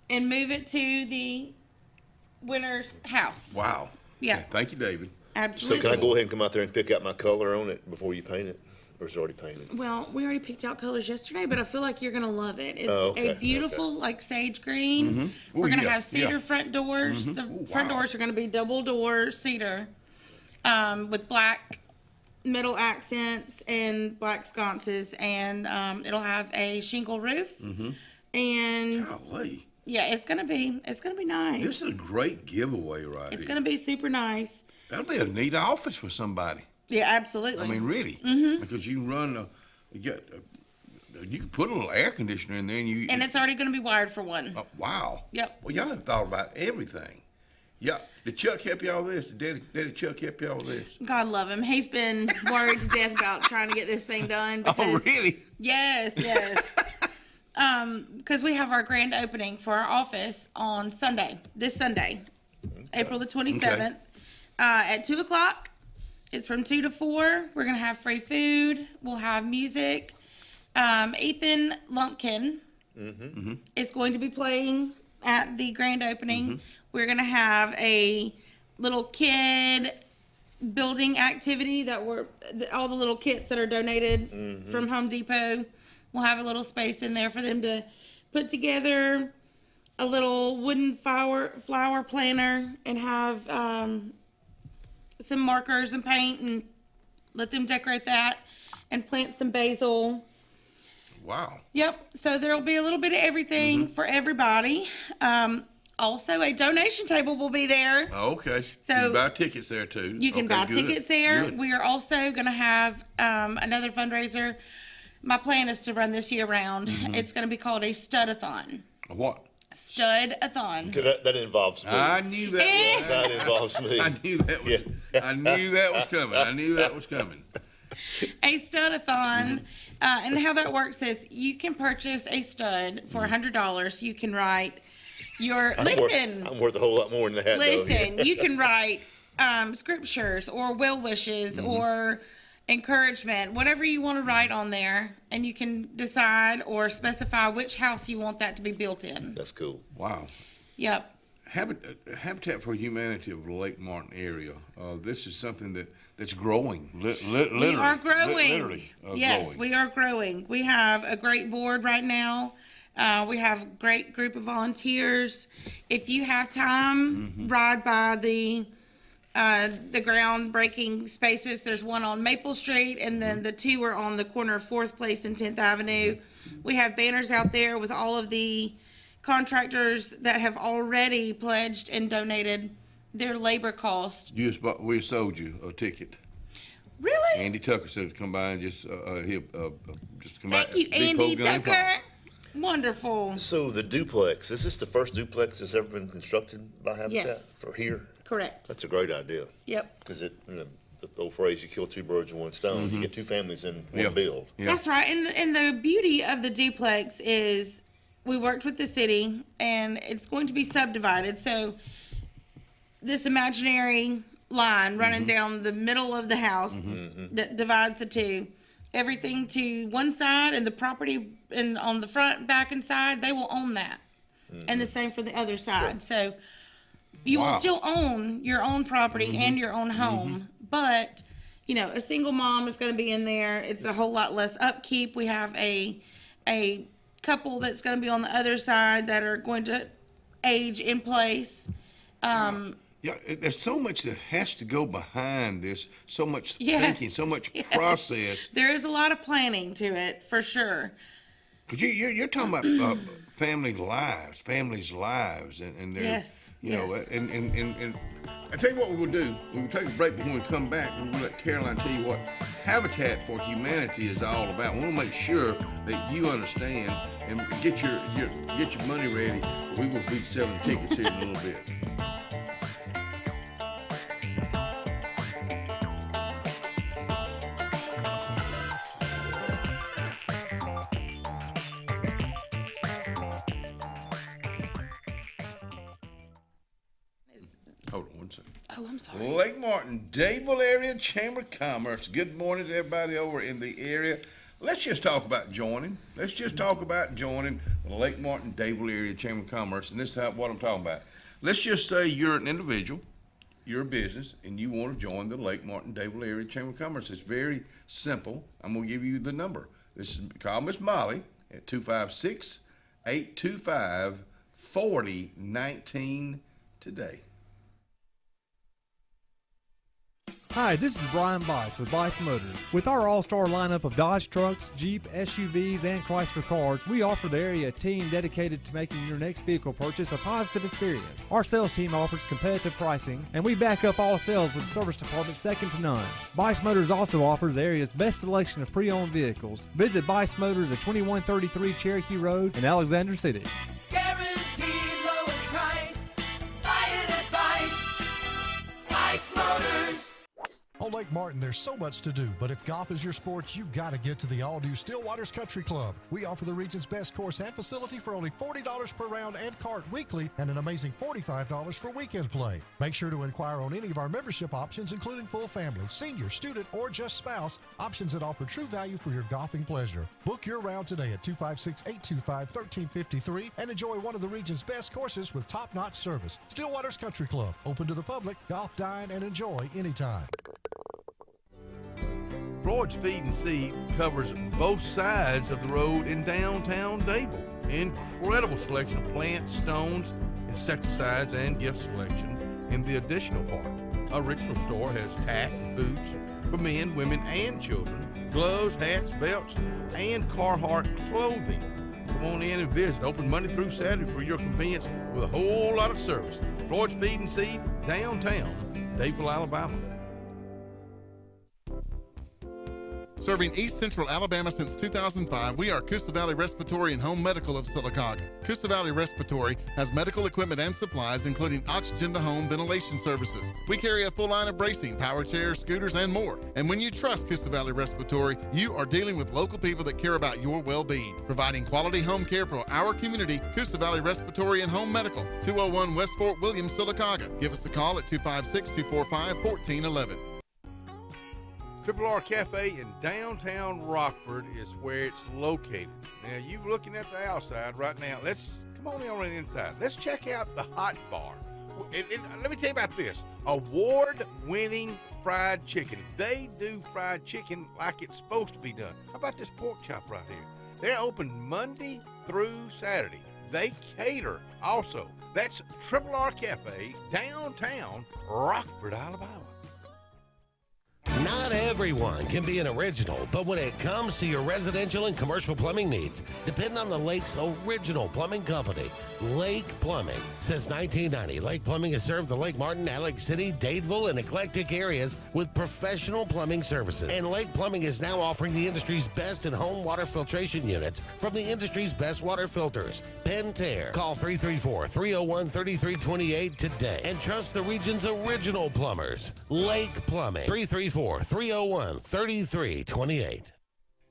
and move it to the winner's house. Wow. Yeah. Okay, thank you, David. Absolutely. So can I go ahead and come out there and pick out my color on it before you paint it? Or is it already painted? Well, we already picked out colors yesterday, but I feel like you're going to love it. It's okay, a beautiful, like, sage green. Mm-hmm. We're going to have cedar front doors. The front doors are going to be double door cedar with black metal accents and black sconces, and it'll have a shingle roof. Mm-hmm. And Golly. yeah, it's gonna be nice. This is a great giveaway It's here. going to be super nice. That'll be a neat office for somebody. Yeah, absolutely. I mean, really. Mhm. Because you can run, you can put a little air conditioner in there, and And it's already going to be wired for one. Wow. Yep. Well, y'all have thought about everything. Yeah. Did Chuck help y'all with this? Did Daddy Chuck help y'all with this? God love him. He's been worried to death about trying to get this thing done. Oh, really? Yes. Because we have our grand opening for our office on this Sunday, April the 27th, at 2 o'clock. It's from 2 to 4. We're going to have free food. We'll have music. Ethan Lumpkin is going to be playing at the grand opening. We're going to have a little kid building activity that all the little kits that are donated from Home Depot. We'll have a little space in there for them to put together a little wooden flower planter and have some markers and paint and let them decorate that and plant some basil. Wow. Yep. So there'll be a little bit of everything for everybody. Also, a donation table will be there. Oh, okay. So you can buy tickets there too. You can Okay, buy good. tickets there. Good. We are also going to have another fundraiser. My plan is to run this year round. It's going to be called a Stud-a-thon. A what? Stud-a-thon. That involves me. I knew that. Yeah, that involves me. I knew that was. I knew that was coming. I knew that was coming. A stud-a-thon, and how that works is you can purchase a stud for $100. You can write your I'm worth a whole lot more than that. Listen, though. you can write scriptures or well wishes or encouragement, whatever you want to write on there, and you can decide or specify which house you want that to be built in. That's cool. Wow. Yep. Habitat for Humanity of the Lake Martin area. This is something that's growing. Literally, We are growing. Literally, yes, growing. we are growing. We have a great board right now. We have a great group of volunteers. If you have time, ride by the groundbreaking spaces. There's one on Maple Street, and then the two are on the corner of 4th Place and 10th Avenue. We have banners out there with all of the contractors that have already pledged and donated their labor cost. We sold you a ticket. Really? Andy Tucker said to come by and just come by. Thank you, Andy Tucker. Wonderful. So the duplex, is this the first duplex that's ever been constructed by Habitat Yes. for here? Correct. That's a great idea. Yep. Because the old phrase, you kill two birds with one stone. You get two families in one build. That's right. And the beauty of the duplex is we worked with the city, and it's going to be subdivided. So this imaginary line running down the middle of the house that divides the two, everything to one side and the property and on the front, back, and side, they will own that. And the same for the other side. So you will still own your own property and your own home, but a single mom is going to be in there. It's a whole lot less upkeep. We have a couple that's going to be on the other side that are going to age in place. Yeah, there's so much that has to go behind this, so much Yes. thinking, so much process. There is a lot of planning to it, for sure. Because you're talking about families' lives, and their, Yes. You know, and I tell you what we're gonna do. We're gonna take a break, but when we come back, we're gonna let Caroline tell you what Habitat for Humanity is all about. We want to make sure that you understand and get your money ready. We will be selling tickets here in a little bit. Hold on one second. Oh, I'm sorry. Lake Martin, Dadeville Area Chamber of Commerce. Good morning to everybody over in the area. Let's just talk about joining. Let's just talk about joining the Lake Martin, Dadeville Area Chamber of Commerce. And this is what I'm talking about. Let's just say you're an individual, you're a business, and you want to join the Lake Martin, Dadeville Area Chamber of Commerce. It's very simple. I'm going to give you the number. Call Miss Molly at 256-825-4019 today. Hi, this is Brian Bice with Bice Motors. With our all-star lineup of Dodge trucks, Jeep, SUVs, and Chrysler cars, we offer the area a team dedicated to making your next vehicle purchase a positive experience. Our sales team offers competitive pricing, and we back up all sales with a service department second to none. Bice Motors also offers the area's best selection of pre-owned vehicles. Visit Bice Motors at 2133 Cherokee Road in Alexander City. Guaranteed lowest price. Buy it at Bice Motors. On Lake Martin, there's so much to do, but if golf is your sport, you gotta get to the all-new Stillwaters Country Club. We offer the region's best course and facility for only $40 per round and cart weekly, and an amazing $45 for weekend play. Make sure to inquire on any of our membership options, including full family, senior, student, or just spouse, options that offer true value for your golfing pleasure. Book your round today at 256-825-1353 and enjoy one of the region's best courses with top-notch service. Stillwaters Country Club, open to the public, golf, dine, and enjoy anytime. Porch Feed and Seed covers both sides of the road in downtown Dadeville. Incredible selection of plants, stones, insecticides, and gift selection in the additional part. Original store has tack and boots for men, women, and children, gloves, hats, belts, and Carhartt clothing. Come on in and visit. Open Monday through Saturday for your convenience with a whole lot of service. Porch Feed and Seed, downtown Dadeville, Alabama. Serving East Central Alabama since 2005, we are Coosa Valley Respiratory and Home Medical of Sylacauga. Coosa Valley Respiratory has medical equipment and supplies, including oxygen to home ventilation services. We carry a full line of bracing, power chairs, scooters, and more. And when you trust Coosa Valley Respiratory, you are dealing with local people that care about your well-being. Providing quality home care for our community, Coosa Valley Respiratory and Home Medical, 201 West Fort William, Sylacauga. Give us a call at 256-245-1411. Triple R Cafe in downtown Rockford is where it's located. Now, you looking at the outside right now. Come on in on the inside. Let's check out the hot bar. And let me tell you about this. Award-winning fried chicken. They do fried chicken like it's supposed to be done. How about this pork chop right here? They're open Monday through Saturday. They cater also. That's Triple R Cafe, downtown Rockford, Alabama. Not everyone can be an original, but when it comes to your residential and commercial plumbing needs, depend on the Lake's original plumbing company, Lake Plumbing. Since 1990, Lake Plumbing has served the Lake Martin, Alex City, Dadeville, and eclectic areas with professional plumbing services. And Lake Plumbing is now offering the industry's best in-home water filtration units from the industry's best water filters, Pentair. Call 334-301-3328 today and trust the region's original plumbers, Lake Plumbing. 334-301-3328.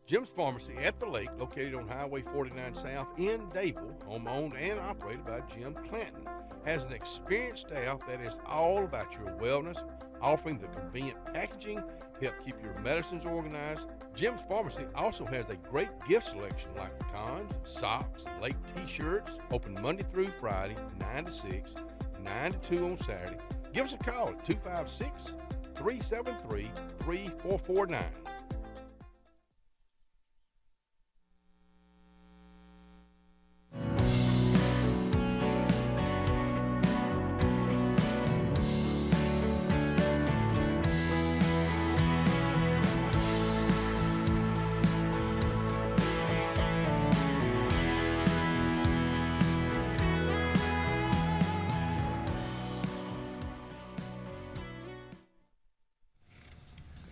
Jim's Pharmacy at the Lake, located on Highway 49 South in Dadeville, home-owned and operated by Jim Clanton, has an experienced staff that is all about your wellness, offering the convenient packaging, help keep your medicines organized. Jim's Pharmacy also has a great gift selection like pecans, socks, Lake t-shirts, open Monday through Friday, 9 to 6, 9 to 2 on Saturday. Give us a call at 256-373-3449.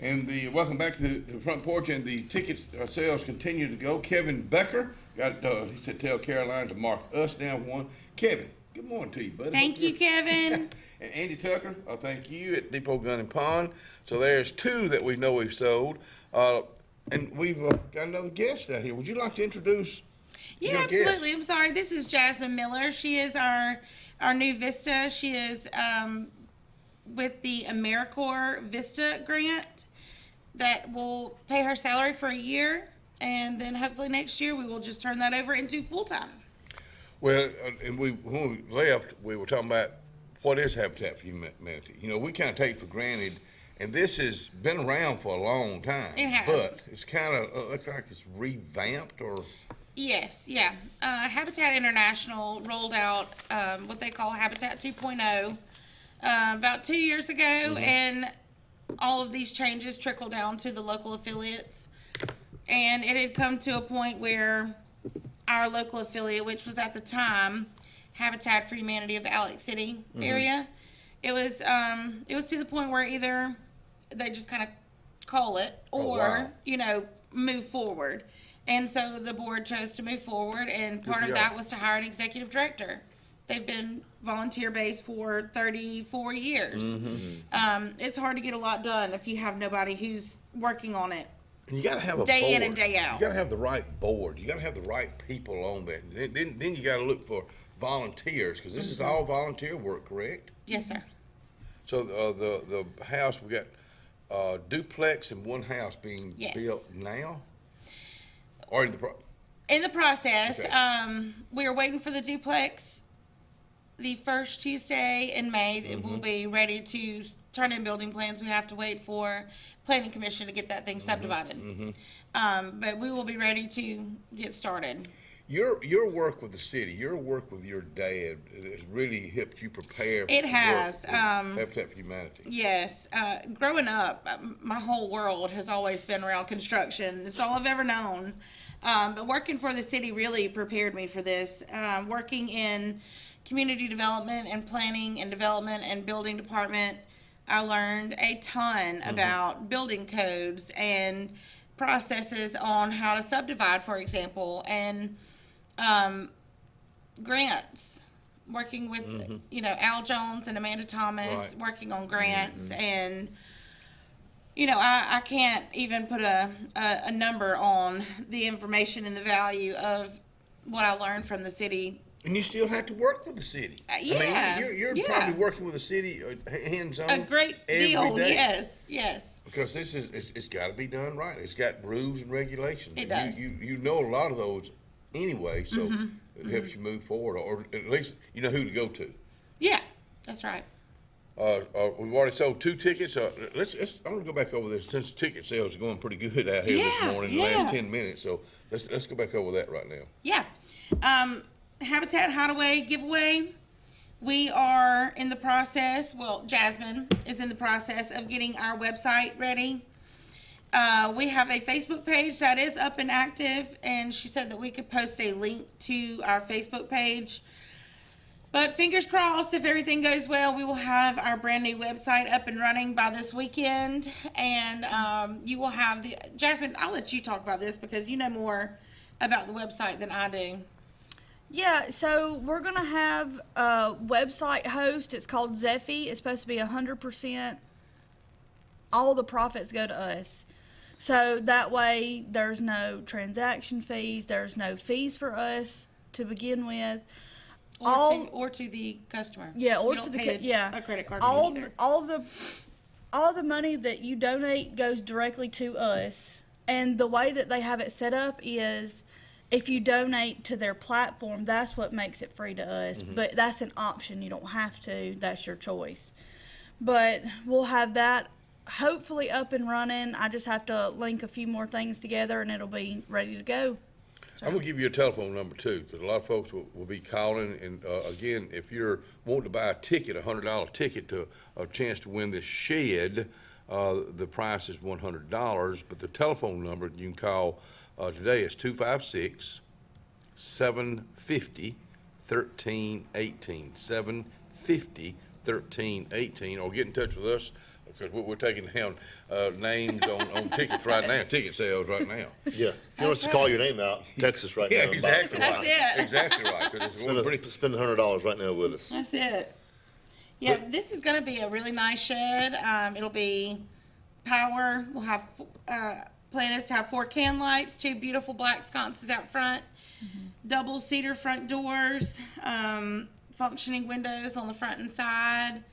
And welcome back to the front porch, and the ticket sales continue to go. Kevin Becker he said tell Caroline to mark us down one. Kevin, good morning to you, buddy. Thank you, Kevin. And Andy Tucker, thank you at Depot Gun and Pond. So there's two that we know we've sold. And we've got another guest out here. Would you like to introduce Yeah, your absolutely. guest? I'm sorry. This is Jasmine Miller. She is our new Vista. She is with the AmeriCorps Vista grant that will pay her salary for a year, and then hopefully next year we will just turn that over into full-time. Well, and when we left, we were talking about what is Habitat for Humanity. You know, we kind of take for granted, and this has been around for a long time. It has. But it's kind of looks like it's revamped, or Yes, yeah. Habitat International rolled out what they call Habitat 2.0 about 2 years ago, and all of these changes trickle down to the local affiliates. And it had come to a point where our local affiliate, which was at the time Habitat for Humanity of Alex City area, it was to the point where either they just kind of call it or move forward. And so the board chose to move forward, and part of that was to hire an executive director. They've been volunteer-based for 34 years. It's hard to get a lot done if you have nobody who's working on it. And you got to have a day board. in and day out. You got to have the right board. You got to have the right people on there. Then you got to look for volunteers, because this is all volunteer work, correct? Yes, sir. So the house, we got duplex and one house being built now, or in the process. Okay. We are waiting for the duplex. The first Tuesday in May, it will be ready to turn in building plans. We have to wait for planning commission to get that thing subdivided. But we will be ready to get started. Your work with the city, your work with your dad has really helped you prepare. It has. Habitat for Humanity. Yes. Growing up, my whole world has always been around construction. It's all I've ever known. But working for the city really prepared me for this. Working in community development and planning and development and building department, I learned a ton about building codes and processes on how to subdivide, for example, and grants. Working with Al Jones and Amanda Thomas, working on grants, and I can't even put a number on the information and the value of what I learned from the city. And you still have to work with the city. Yeah. I mean, you're probably working with the city hands-on. A great deal, every day. yes. Because it's got to be done right. It's got rules and regulations. It does. You know a lot of those anyway, so it helps you move forward, or at least you know who to go to. Yeah, that's right. We've already sold 2 tickets. Let's I'm gonna go back over this, since ticket sales are going pretty good out here this morning, the last 10 minutes. So let's go back over that right now. Yeah. Habitat Hideaway giveaway. We are in the process, Jasmine is in the process of getting our website ready. We have a Facebook page that is up and active, and she said that we could post a link to our Facebook page. But fingers crossed, if everything goes well, we will have our brand new website up and running by this weekend. And you will have Jasmine, I'll let you talk about this because you know more about the website than I do. Yeah, so we're going to have a website host. It's called Zephy. It's supposed to be 100%. All the profits go to us. So that way there's no transaction fees. There's no fees for us to begin with. Or to the customer. Yeah, or you to don't the pay yeah. a credit card all either. all the money that you donate goes directly to us. And the way that they have it set up is if you donate to their platform, that's what makes it free to us. But that's an option. You don't have to. That's your choice. But we'll have that hopefully up and running. I just have to link a few more things together and it'll be ready to go. I'm going to give you a telephone number, too, because a lot of folks will be calling. And, again, if you're wanting to buy a ticket, a $100 ticket to a chance to win this shed, the price is $100. But the telephone number you can call today is 256-750-1318, 750-1318, or get in touch with us, because we're taking down names on tickets right now, ticket sales right now. Yeah, if you want us to call your name out, text us right now. Yeah, exactly right. That's it. Exactly right. 'Cause it's Spend $100 right now with us. That's it. Yeah, this is going to be a really nice shed. It'll be power. We'll have plan is to have 4 can lights, 2 beautiful black sconces out front, double cedar front doors, functioning windows on the front and side,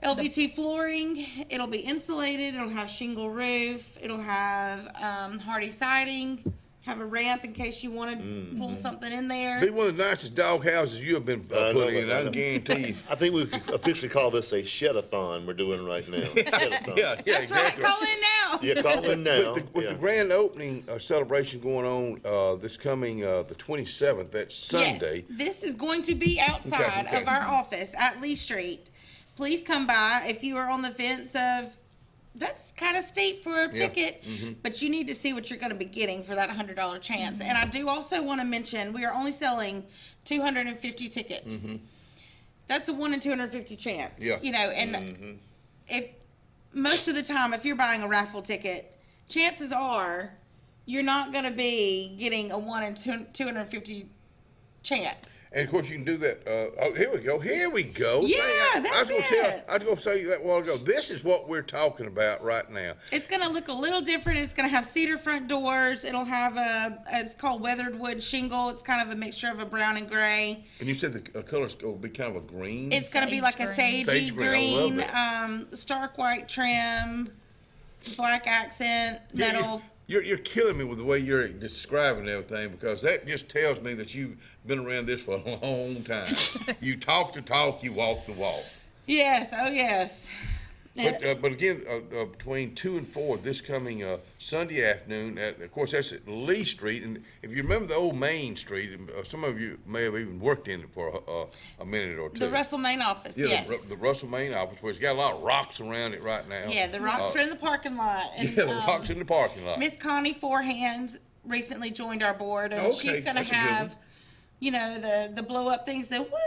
LVT flooring. It'll be insulated. It'll have shingle roof. It'll have hardy siding. Have a ramp in case you want to pull something in there. Be one of the nicest dog houses you have been put in. I can guarantee you. I think we could officially call this a shed-a-thon we're doing right now. Yeah, That's exactly. right. Call in now. Yeah, call in now. With the grand opening celebration going on this coming the 27th, that's Sunday. Yes, this is going to be outside of our office at Lee Street. Please come by if you are on the fence of that's kind of steep for a ticket, but you need to see what you're going to be getting for that $100 chance. And I do also want to mention we are only selling 250 tickets. That's a 1 in 250 chance. Yeah. You know, and if most of the time, if you're buying a raffle ticket, chances are you're not going to be getting a 1 in 250 chance. And of course, you can do that. Oh, here we go. Here we go. Yeah, I that's was going to say that a while ago. This is what we're talking about right now. It's going to look a little different. It's going to have cedar front doors. It'll have it's called weathered wood shingle. It's kind of a mixture of a brown and gray. And you said the color's going to be kind of a green? It's going to be like a sagey green, stark white trim, black accent, metal. You're killing me with the way you're describing everything, because that just tells me that you've been around this for a long time. You talk the talk, you walk the walk. Yes, oh yes. But again, between 2 and 4 this coming Sunday afternoon, of course that's at Lee Street. And if you remember the old Main Street, some of you may have even worked in it for a minute or two. The Russell Main office, yes. The Russell Main office, where it's got a lot of rocks around it right now. Yeah, the rocks are in the parking lot. And, the rocks in the parking lot. Miss Connie Forehands recently joined our board, and she's going to have, you know, the blow up things that, woo,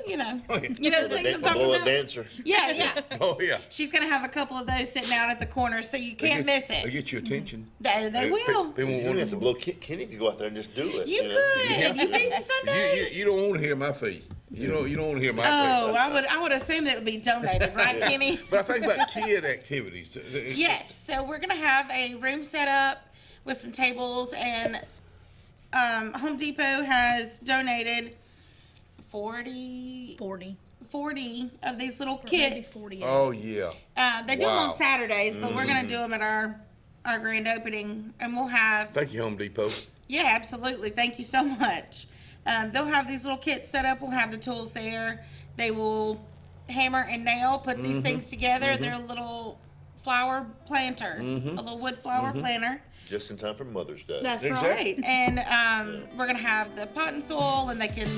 you know, the things I'm talking blow about. up dancer. Yeah, yeah. Oh yeah. She's going to have a couple of those sitting out at the corner, so you can't miss it. They get your attention. They will. You don't have to blow. Kenny could go out there and just do it. You could. You busy Sunday? You don't want to hear my fee. You don't want to hear my fee. Oh, I would assume that it would be donated, right, Kenny? But I think about kid activities. Yes. So we're going to have a room set up with some tables, and Home Depot has donated 40 of these little kits. Oh yeah. They do them on Saturdays, but we're going to do them at our grand opening, and we'll have. Thank you, Home Depot. Yeah, absolutely. Thank you so much. They'll have these little kits set up. We'll have the tools there. They will hammer and nail, put these things together. They're a little flower planter, a little wood flower planter. Just in time for Mother's Day. That's right. And we're going to have the pot and soil, and they can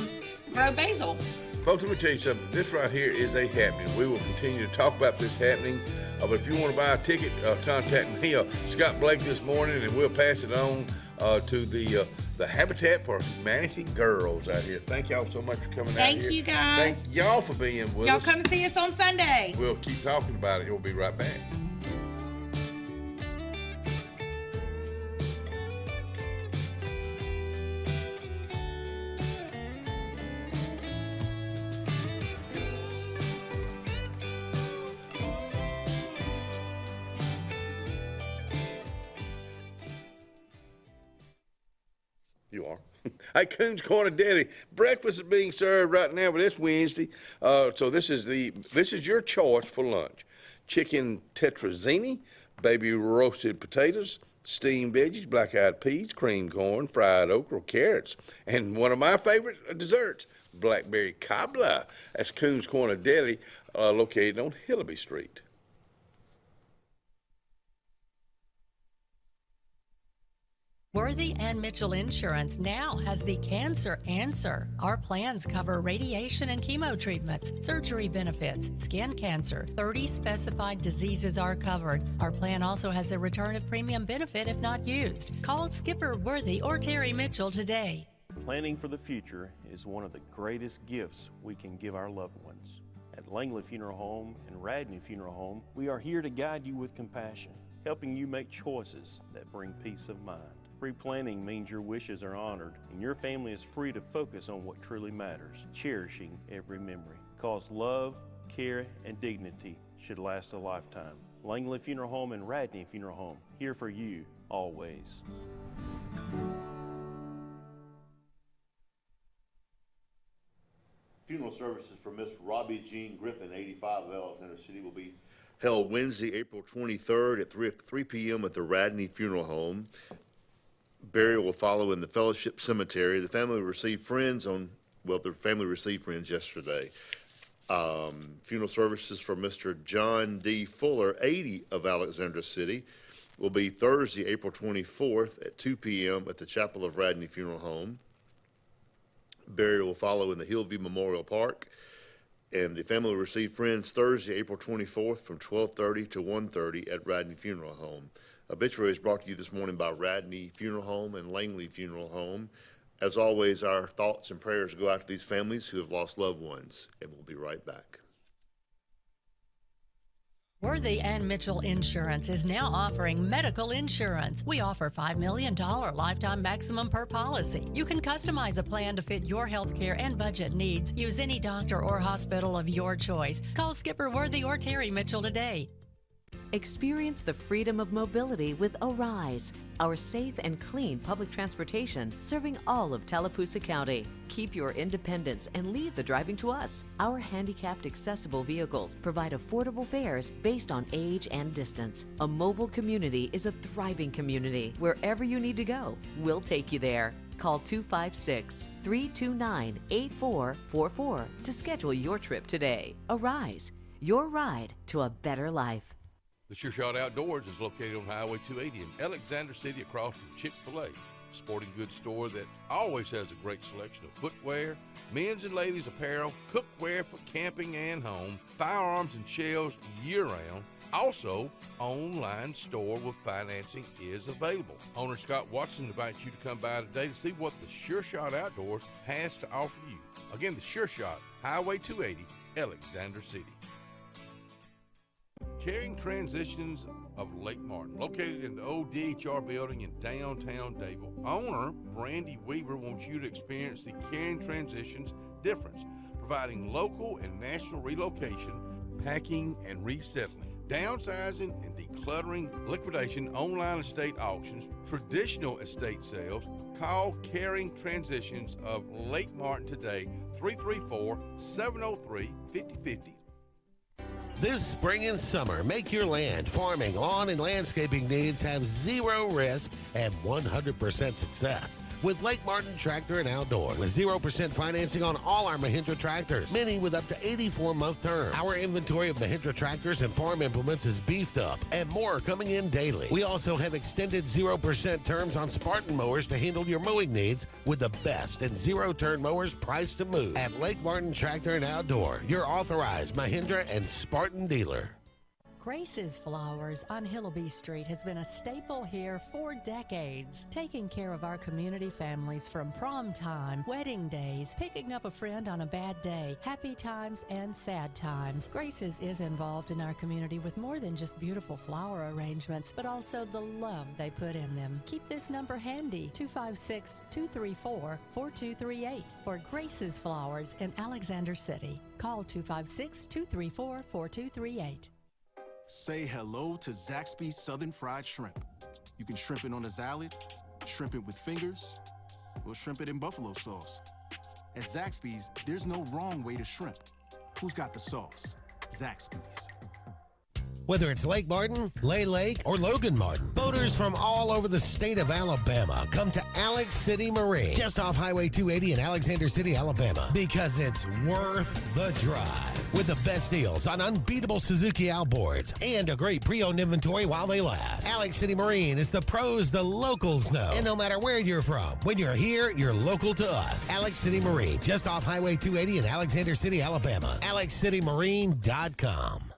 grow basil. Folks, let me tell you something. This right here is a happening. We will continue to talk about this happening. But if you want to buy a ticket, contact me, Scott Blake, this morning, and we'll pass it on to the Habitat for Humanity girls out here. Thank y'all so much for coming out here. Thank you, guys. Thank y'all for being with us. Y'all come see us on Sunday. We'll keep talking about it. We'll be right back. You are. Hey, Coon's Corner Deli. Breakfast is being served right now, but it's Wednesday. So this is your choice for lunch. Chicken tetrazzini, baby roasted potatoes, steamed veggies, black-eyed peas, creamed corn, fried okra, carrots, and one of my favorite desserts, blackberry cobbler. That's Coon's Corner Deli, located on Hillaby Street. Worthy and Mitchell Insurance now has the Cancer Answer. Our plans cover radiation and chemo treatments, surgery benefits, skin cancer. 30 specified diseases are covered. Our plan also has a return of premium benefit if not used. Call Skipper Worthy or Terry Mitchell today. Planning for the future is one of the greatest gifts we can give our loved ones. At Langley Funeral Home and Radney Funeral Home, we are here to guide you with compassion, helping you make choices that bring peace of mind. Pre-planning means your wishes are honored and your family is free to focus on what truly matters, cherishing every memory. Because love, care, and dignity should last a lifetime. Langley Funeral Home and Radney Funeral Home, here for you, always. Funeral services for Miss Robbie Jean Griffin, 85 of Alexander City, will be held Wednesday, April 23rd at 3 p.m. at the Radney Funeral Home. Burial will follow in the Fellowship Cemetery. The family received friends yesterday. Funeral services for Mr. John D. Fuller, 80 of Alexandria City, will be Thursday, April 24th at 2 p.m. at the Chapel of Radney Funeral Home. Burial will follow in the Hillview Memorial Park. And the family will receive friends Thursday, April 24th from 12:30 to 1:30 at Radney Funeral Home. Obituary is brought to you this morning by Radney Funeral Home and Langley Funeral Home. As always, our thoughts and prayers go out to these families who have lost loved ones, and we'll be right back. Worthy and Mitchell Insurance is now offering medical insurance. We offer $5 million lifetime maximum per policy. You can customize a plan to fit your healthcare and budget needs. Use any doctor or hospital of your choice. Call Skipper Worthy or Terry Mitchell today. Experience the freedom of mobility with Arise, our safe and clean public transportation serving all of Tallapoosa County. Keep your independence and leave the driving to us. Our handicapped accessible vehicles provide affordable fares based on age and distance. A mobile community is a thriving community. Wherever you need to go, we'll take you there. Call 256-329-8444 to schedule your trip today. Arise, your ride to a better life. The Sure Shot Outdoors is located on Highway 280 in Alexander City across from Chick-fil-A. Sporting goods store that always has a great selection of footwear, men's and ladies apparel, cookware for camping and home, firearms and shells year-round. Also, online store with financing is available. Owner Scott Watson invites you to come by today to see what the Sure Shot Outdoors has to offer you. Again, the Sure Shot, Highway 280, Alexander City. Caring Transitions of Lake Martin, located in the old DHR building in downtown Dayville. Owner Brandy Weaver wants you to experience the Caring Transitions difference, providing local and national relocation, packing and resettling, downsizing and decluttering, liquidation, online estate auctions, traditional estate sales. Call Caring Transitions of Lake Martin today, 334-703-5050. This spring and summer, make your land, farming, lawn, and landscaping needs have zero risk and 100% success with Lake Martin Tractor and Outdoor. With 0% financing on all our Mahindra tractors, many with up to 84-month terms. Our inventory of Mahindra tractors and farm implements is beefed up, and more are coming in daily. We also have extended 0% terms on Spartan mowers to handle your mowing needs with the best and zero-turn mowers priced to move. At Lake Martin Tractor and Outdoor, your authorized Mahindra and Spartan dealer. Grace's Flowers on Hillaby Street has been a staple here for decades, taking care of our community families from prom time, wedding days, picking up a friend on a bad day, happy times, and sad times. Grace's is involved in our community with more than just beautiful flower arrangements, but also the love they put in them. Keep this number handy, 256-234-4238 for Grace's Flowers in Alexander City. Call 256-234-4238. Say hello to Zaxby's Southern Fried Shrimp. You can shrimp it on a salad, shrimp it with fingers, or shrimp it in buffalo sauce. At Zaxby's, there's no wrong way to shrimp. Who's got the sauce? Zaxby's. Whether it's Lake Martin, Lay Lake, or Logan Martin, boaters from all over the state of Alabama come to Alex City Marine, just off Highway 280 in Alexander City, Alabama, because it's worth the drive. With the best deals on unbeatable Suzuki outboards and a great pre-owned inventory while they last. Alex City Marine is the pros the locals know. And no matter where you're from, when you're here, you're local to us. Alex City Marine, just off Highway 280 in Alexander City, Alabama. AlexCityMarine.com.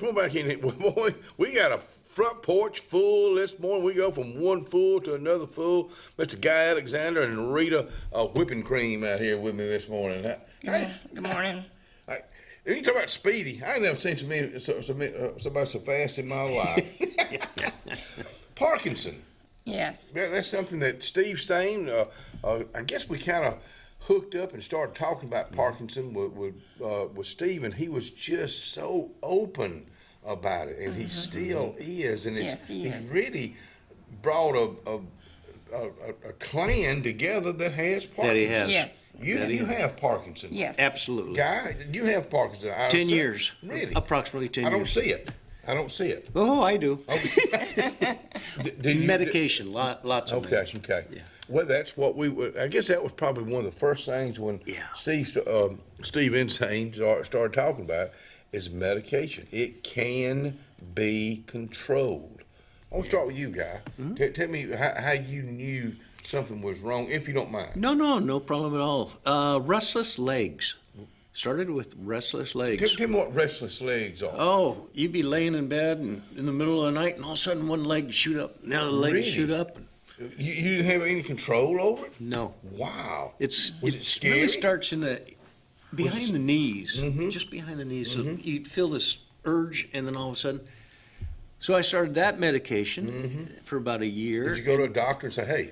come on back in here. Boy, we got a front porch full this morning. We go from one full to another full. Mr. Guy Alexander and Rita Whipping Cream out here with me this morning. Hey, Good morning. You talk about speedy. I ain't never seen somebody so fast in my life. Parkinson. Yes. That's something that Steve Stain, I guess we kind of hooked up and started talking about Parkinson with Steve, and he was just so open about it, and he still is. And he's really brought a clan together that has Parkinson. That he has. Yes. You have Parkinson. Yes. Absolutely. Guy, you have Parkinson. 10 years. Really? Approximately 10 years. I don't see it. Oh, I do. Okay. Medication, lots of medication. Okay. Yeah. Well, that's what I guess that was probably one of the first things when Steve Insane started talking about is medication. It can be controlled. I want to start with you, Guy. Tell me how you knew something was wrong, if you don't mind. No problem at all. Restless legs. Started with restless legs. Tell me what restless legs are. Oh, you'd be laying in bed and in the middle of the night, and all of a sudden one leg shoot up, and the other leg shoot up. You didn't have any control over it? No. Wow. It scary? really starts behind the knees, just behind the knees. So you'd feel this urge, and then all of a sudden. So I started that medication for about a year. Did you go to a doctor and say, hey,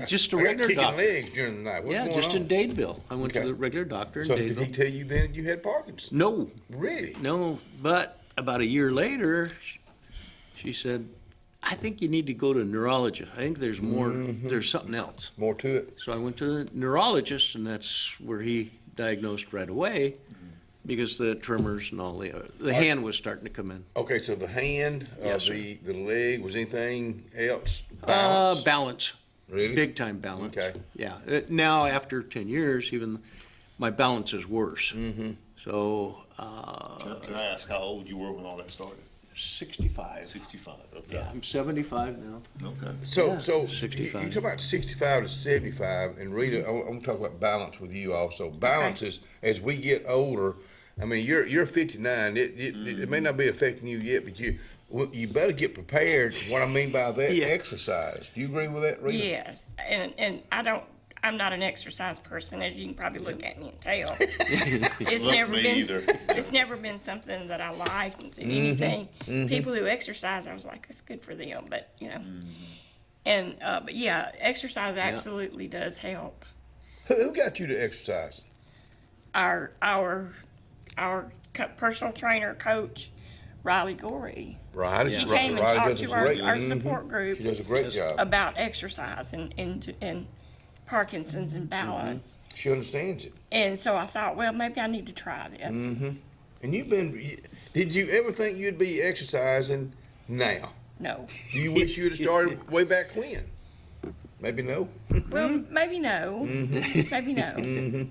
just a regular doctor. Legs during the night. What's going just on? in Dadeville. I went to the regular doctor in Dadeville. Dadeville. So did he tell you then you had Parkinson's? No. Really? No, but about a year later, she said, I think you need to go to a neurologist. I think there's more, there's something else. More to it. So I went to the neurologist, and that's where he diagnosed right away. Because the tremors and all the hand was starting to come in. Okay, so the hand, the leg, was anything else? Balance. Really? Big time balance. Okay. Yeah. Now after 10 years, even my balance is worse. So. Can I ask how old you were when all that started? 65. 65. Okay. Yeah, I'm 75 now. Okay. So 65. you talk about 65 to 75, and Rita, I want to talk about balance with you also. Balance is, as we get older, I mean, you're 59. It may not be affecting you yet, but you better get prepared. What I mean by that, exercise. Do you agree with that, Rita? Yes, and I'm not an exercise person, as you can probably look at me and tell. It's never been something that I like. Anything. People who exercise, I was like, it's good for them, but and but yeah, exercise absolutely does help. Who got you to exercise? Our personal trainer, coach, Riley Gorey. Right. She came and talked to our support group. She does a great job about exercise and Parkinson's and balance. She understands it. And so I thought, well, maybe I need to try this. And did you ever think you'd be exercising now? No. Do you wish you had started way back when? Maybe no. Well, maybe no. Maybe no.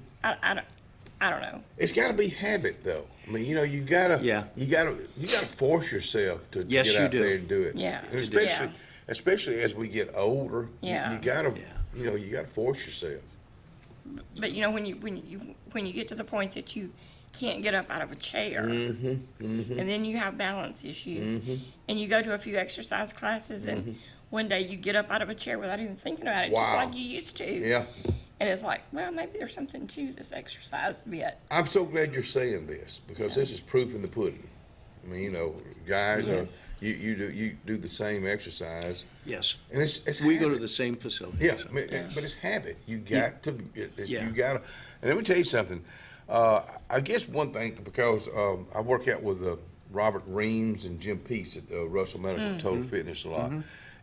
I don't know. It's got to be habit, though. I mean, you gotta force yourself to get out there and do it. Yeah. And especially as we get older, Yeah. you gotta force yourself. But when you get to the point that you can't get up out of a chair, and then you have balance issues, and you go to a few exercise classes, and one day you get up out of a chair without even thinking about it, just like you used to. Yeah. And it's like, well, maybe there's something to this exercise bit. I'm so glad you're saying this, because this is proof in the pudding. I mean, guys, you do the same exercise. Yes. And it's we habit. go to the same facility. Yeah, so. But it's habit. You got to. You got to. And let me tell you something. I guess one thing, because I work out with Robert Reams and Jim Peace at Russell Medical Total Fitness a lot.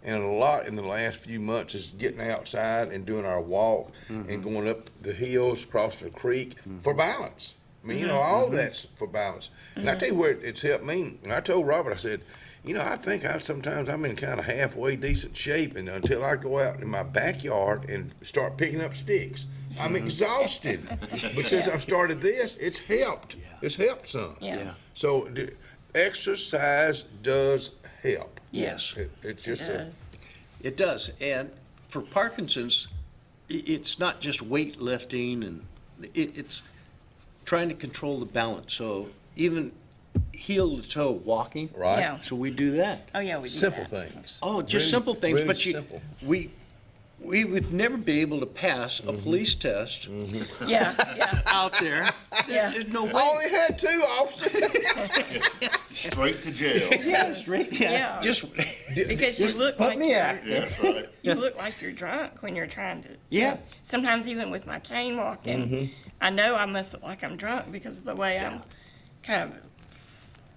And a lot in the last few months is getting outside and doing our walk and going up the hills, crossing the creek for balance. I mean, all that's for balance. And I tell you where it's helped me. And I told Robert, I said, I think sometimes I'm in kind of halfway decent shape, and until I go out in my backyard and start picking up sticks, I'm exhausted. But since I've started this, it's helped. It's helped some. Yeah. So exercise does help. Yes. It does. It does. And for Parkinson's, it's not just weightlifting, and it's trying to control the balance. So even heel to toe walking. Right. Yeah. So we do that. Oh, yeah, we do Simple that. things. Oh, just Really- simple things, really but simple. we would never be able to pass a police test Yeah, yeah. out there. Yeah. There's no I way. only had 2 officers. Straight to jail. Yeah, straight. Yeah. Yeah. Just Because you look put like me you're, out. Yeah, that's right. you look like you're drunk when you're trying to. Yeah. Sometimes even with my cane walking, I know I must look like I'm drunk because of the way I'm kind of.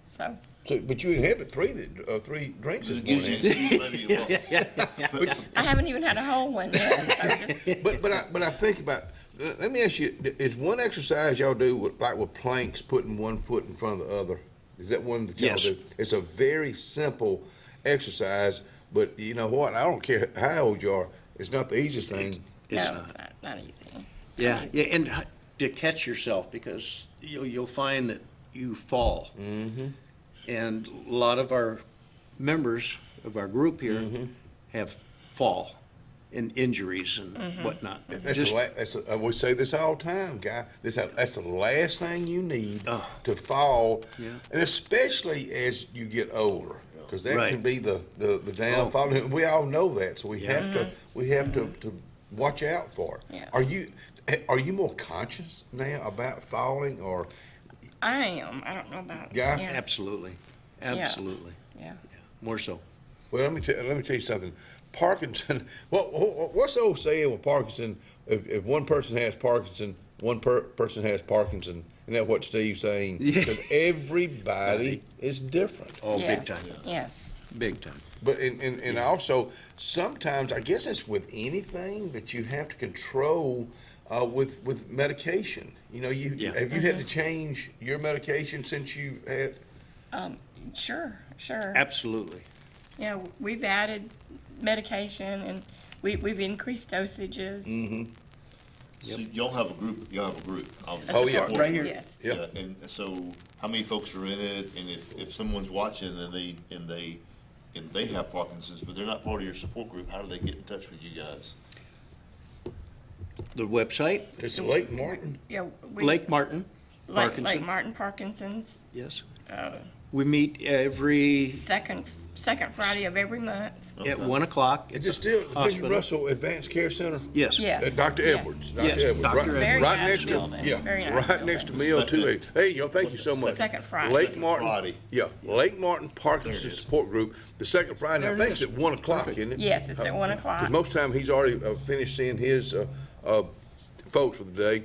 So. So, but you inhabit 3 drinks this It gives you morning. an excuse later you walk. I haven't even had a whole one yet. So just, But I think about. Let me ask you: is one exercise y'all do with planks, putting one foot in front of the other? Is that one that y'all Yes. do? It's a very simple exercise, but you know what? I don't care how old you are. It's not the easiest thing. no, it's not easy. Yeah, yeah, and to catch yourself because you'll find that you fall. Mm-hmm. And a lot of our members of our group here have fall and injuries and whatnot. We say this all the time, guy. That's the last thing you need to fall, and especially as you get older, because that can be the downfall. And we all know that, so we have to watch out for it. Yeah. Are you more conscious now about falling, or? I am. I don't know about. Yeah? Absolutely. Yeah. More so. Well, let me tell you something. Parkinson. What's the old saying with Parkinson? If one person has Parkinson, one person has Parkinson. Isn't that what Steve's saying? Because everybody is different. Oh, Yes. big time. Yes. Big time. But and also sometimes I guess it's with anything that you have to control with medication. You know, have you had to change your medication since you had? Sure. Absolutely. Yeah, we've added medication and we've increased dosages. Mm-hmm. So y'all have a group, obviously. Oh, yeah. Support Right group. here. Yes. Yeah. And so how many folks are in it? And if someone's watching and they have Parkinson's, but they're not part of your support group, how do they get in touch with you guys? The website, It's Lake Martin. Yeah. Lake Martin, Parkinson. Lake Martin Parkinson's. Yes. Uh, We meet every second Friday of every month. at 1 o'clock. Is it still the Bishop Hospital. Russell Advanced Care Center? Yes. Yes. Dr. yes. Edwards. Yes, Edwards. Dr. Right, Edwards. Very right nice next to building. Very nice right next to building. Mill 280. There you go. Thank you so much. Second Friday. Lake Martin. Friday. Yeah, Lake Martin Parkinson Support Group. The second Friday. I think it's at 1 o'clock, isn't it? Yes, it's at 1 o'clock. Because most time he's already finished seeing his folks for the day.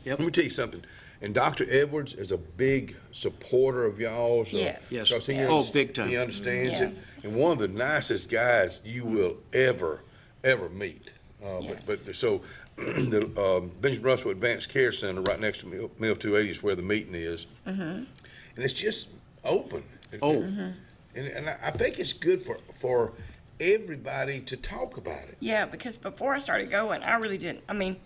Yep. Let me tell you something. And Dr. Edwards is a big supporter of y'all's. Yes. Yes. 'cause he Oh, big time. He understands Yes. it, and one of the nicest guys you will ever meet. Yes. But so the Benjamin Russell Advanced Care Center right next to Mill 280 is where the meeting is, and it's just open. Oh. And I think it's good for everybody to talk about it. Yeah, because before I started going, I really didn't. I mean,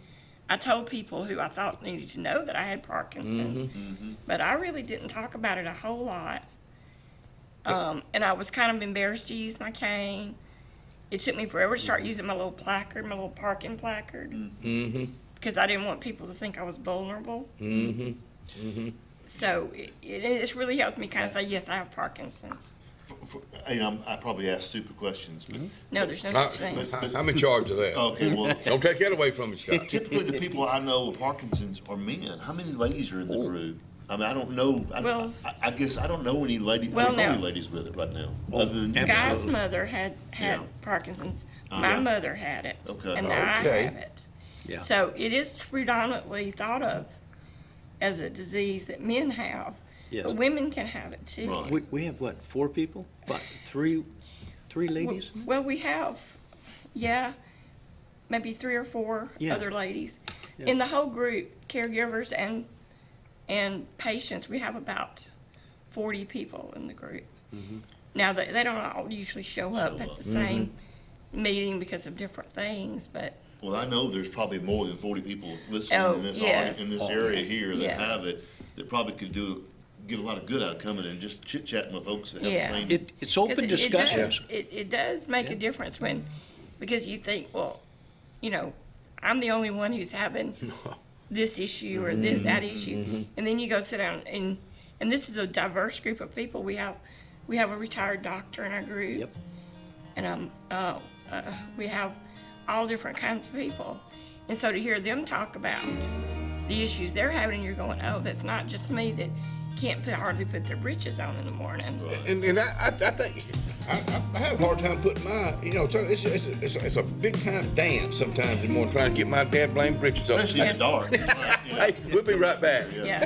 I told people who I thought needed to know that I had Parkinson's, but I really didn't talk about it a whole lot. And I was kind of embarrassed to use my cane. It took me forever to start using my little placard, my little parking placard, because I didn't want people to think I was vulnerable. So it's really helped me kind of say, yes, I have Parkinson's. I probably ask stupid questions, but No, there's no such thing. I'm in charge of that. Okay, well, Don't take that away from me, Scott. typically the people I know with Parkinson's are men. How many ladies are in the group? I mean, I don't know. Well- I guess I don't know any ladies. Well, I don't know no. any ladies with it right now. Other than Guy's mother had Yeah. Parkinson's. My Yeah. mother had it. Okay. And now I Okay. have it. Yeah. So it is predominantly thought of as a disease that men have. Yes. But women can have it too. Right. We have what, 4 people? Three ladies? Well, we have, maybe 3 or 4 Yeah. other ladies. Yeah. In the whole group, caregivers and patients, we have about 40 people in the group. Now, they don't all usually show up at the same meeting because of different things, but Well, I know there's probably more than 40 people listening Oh, in this yes. in this area here that Yes. have it that probably could get a lot of good out of coming and just chit chatting with folks that have Yeah. the same. It's open 'cause discussions. It does make a difference because you think, well, I'm the only one who's having this issue or that issue, and then you go sit down and and this is a diverse group of people. We have a retired doctor in our group. Yep. And we have all different kinds of people. And so to hear them talk about the issues they're having, and you're going, oh, that's not just me that can't hardly put their britches on in the morning. And I think I have a hard time putting my, it's a big time dance sometimes in the morning trying to get my dad blamed britches on. Especially in the dark. Hey, we'll be right back. Yeah.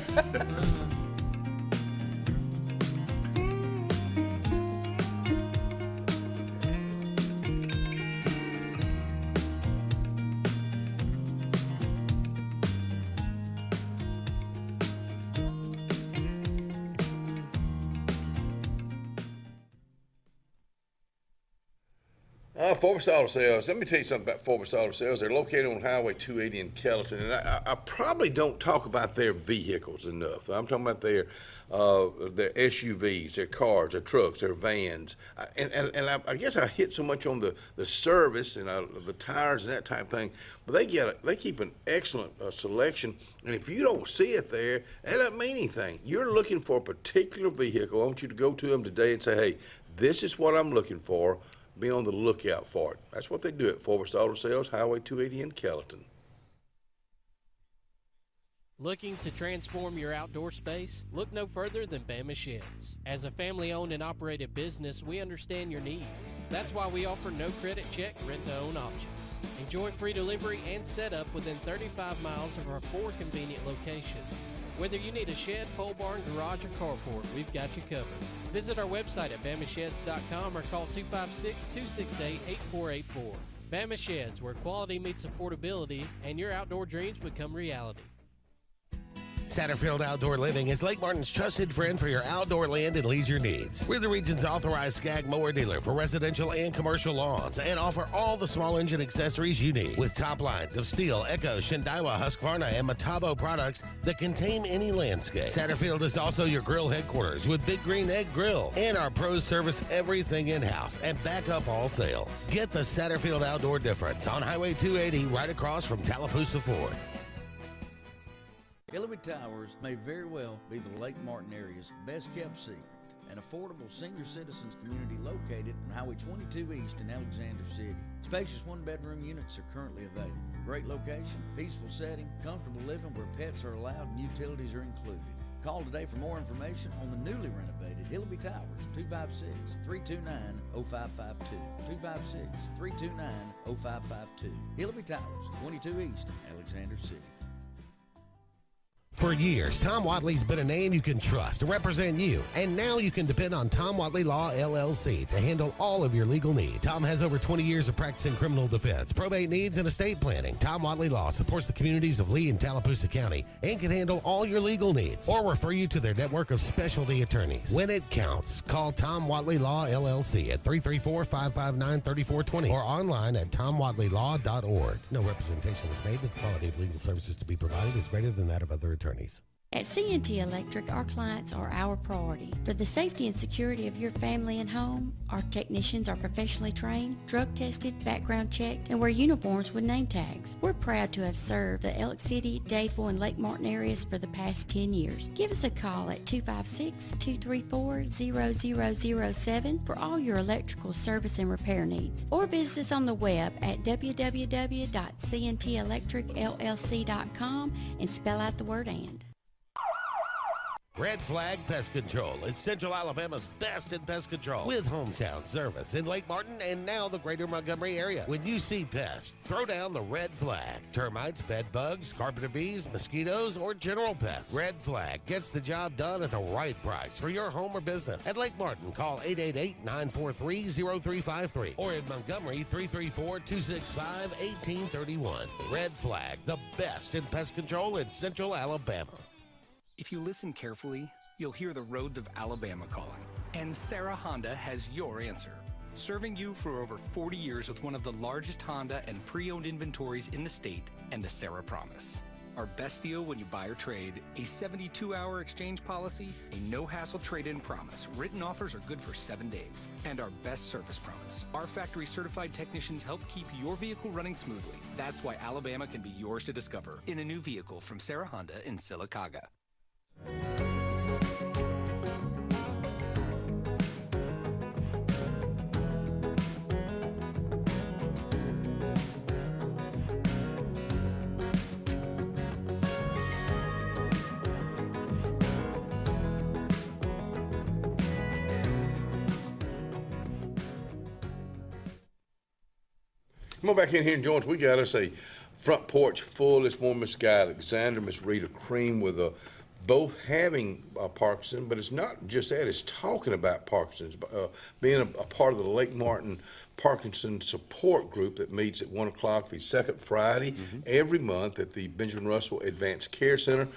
Forbes Auto Sales. Let me tell you something about Forbes Auto Sales. They're located on Highway 280 in Kellyton, and I probably don't talk about their vehicles enough. I'm talking about their SUVs, their cars, their trucks, their vans, and I guess I hit so much on the service and the tires and that type of thing. But they keep an excellent selection, and if you don't see it there, that doesn't mean anything. You're looking for a particular vehicle. I want you to go to them today and say, hey, this is what I'm looking for. Be on the lookout for it. That's what they do at Forbes Auto Sales, Highway 280 in Kellyton. Looking to transform your outdoor space? Look no further than Bama Sheds. As a family-owned and operated business, we understand your needs. That's why we offer no credit check, rent-to-own options. Enjoy free delivery and setup within 35 miles of our 4 convenient locations. Whether you need a shed, pole barn, garage, or carport, we've got you covered. Visit our website at BamaSheds.com or call 256-268-8484. Bama Sheds, where quality meets affordability and your outdoor dreams become reality. Satterfield Outdoor Living is Lake Martin's trusted friend for your outdoor land and leisure needs. We're the region's authorized Skag mower dealer for residential and commercial lawns and offer all the small engine accessories you need. With top lines of Steel, Echo, Shindaiwa, Husqvarna, and Metabo products that can tame any landscape. Satterfield is also your grill headquarters with Big Green Egg Grill. And our pros service everything in-house and back up all sales. Get the Satterfield Outdoor difference on Highway 280 right across from Tallapoosa Ford. Hillary Towers may very well be the Lake Martin area's best-kept secret. An affordable senior citizens community located on Highway 22 East in Alexander City. Spacious one-bedroom units are currently available. Great location, peaceful setting, comfortable living where pets are allowed and utilities are included. Call today for more information on the newly renovated Hillary Towers, 256-329-0552. 256-329-0552. Hillary Towers, 22 East, Alexander City. For years, Tom Watley's been a name you can trust to represent you, and now you can depend on Tom Watley Law, LLC to handle all of your legal needs. Tom has over 20 years of practice in criminal defense, probate needs, and estate planning. Tom Watley Law supports the communities of Lee and Tallapoosa County and can handle all your legal needs or refer you to their network of specialty attorneys. When it counts, call Tom Watley Law, LLC at 334-559-3420 or online at tomwatleylaw.org. No representation is made that the quality of legal services to be provided is greater than that of other attorneys. At C&T Electric, our clients are our priority. For the safety and security of your family and home, our technicians are professionally trained, drug tested, background checked, and wear uniforms with name tags. We're proud to have served the Elk City, Dadeville, and Lake Martin areas for the past 10 years. Give us a call at 256-234-0007 for all your electrical service and repair needs, or visit us on the web at www.cntelectricllc.com and spell out the word "and." Red Flag Pest Control is Central Alabama's best in pest control with hometown service in Lake Martin and now the greater Montgomery area. When you see pests, throw down the red flag. Termites, bed bugs, carpenter bees, mosquitoes, or general pests. Red Flag gets the job done at the right price for your home or business. At Lake Martin, call 888-943-0353 or in Montgomery, 334-265-1831. Red Flag, the best in pest control in Central Alabama. If you listen carefully, you'll hear the roads of Alabama calling. And Sarah Honda has your answer. Serving you for over 40 years with one of the largest Honda and pre-owned inventories in the state and the Sarah Promise. Our best deal when you buy or trade, a 72-hour exchange policy, a no-hassle trade-in promise. Written offers are good for 7 days. And our best service promise. Our factory-certified technicians help keep your vehicle running smoothly. That's why Alabama can be yours to discover in a new vehicle from Sarah Honda in Sylacauga. Come on back in here and join us. We got us a front porch full this morning. Miss Guy Alexander, Miss Rita Cream with both having Parkinson, but it's not just that. It's talking about Parkinson's, being a part of the Lake Martin Parkinson support group that meets at 1 o'clock the second Friday every month at the Benjamin Russell Advanced Care Center,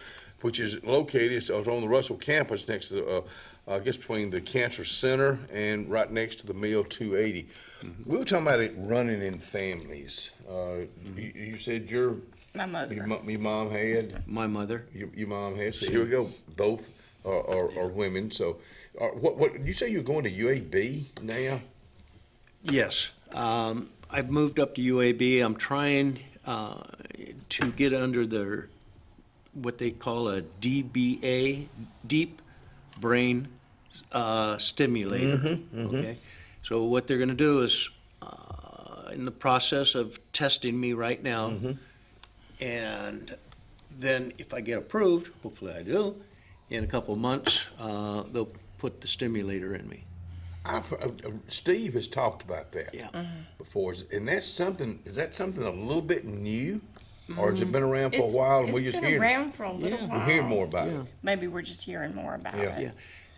which is located on the Russell campus next to I guess between the Cancer Center and right next to the Mill 280. We were talking about it running in families. You said my mother. Your mom had? My mother. Your mom had. So here we go. Both are women. So what you say you're going to UAB now? Yes. I've moved up to UAB. I'm trying to get under their, what they call a DBA, deep brain stimulator. Okay. So what they're going to do is, in the process of testing me right now, and then if I get approved, hopefully I do, in a couple of months, they'll put the stimulator in me. Steve has talked about that before, and is that something a little bit new, or has it been around for a while and we just hear? It's been around for a little while. We're hearing more about it. Maybe we're just hearing more about it. Yeah.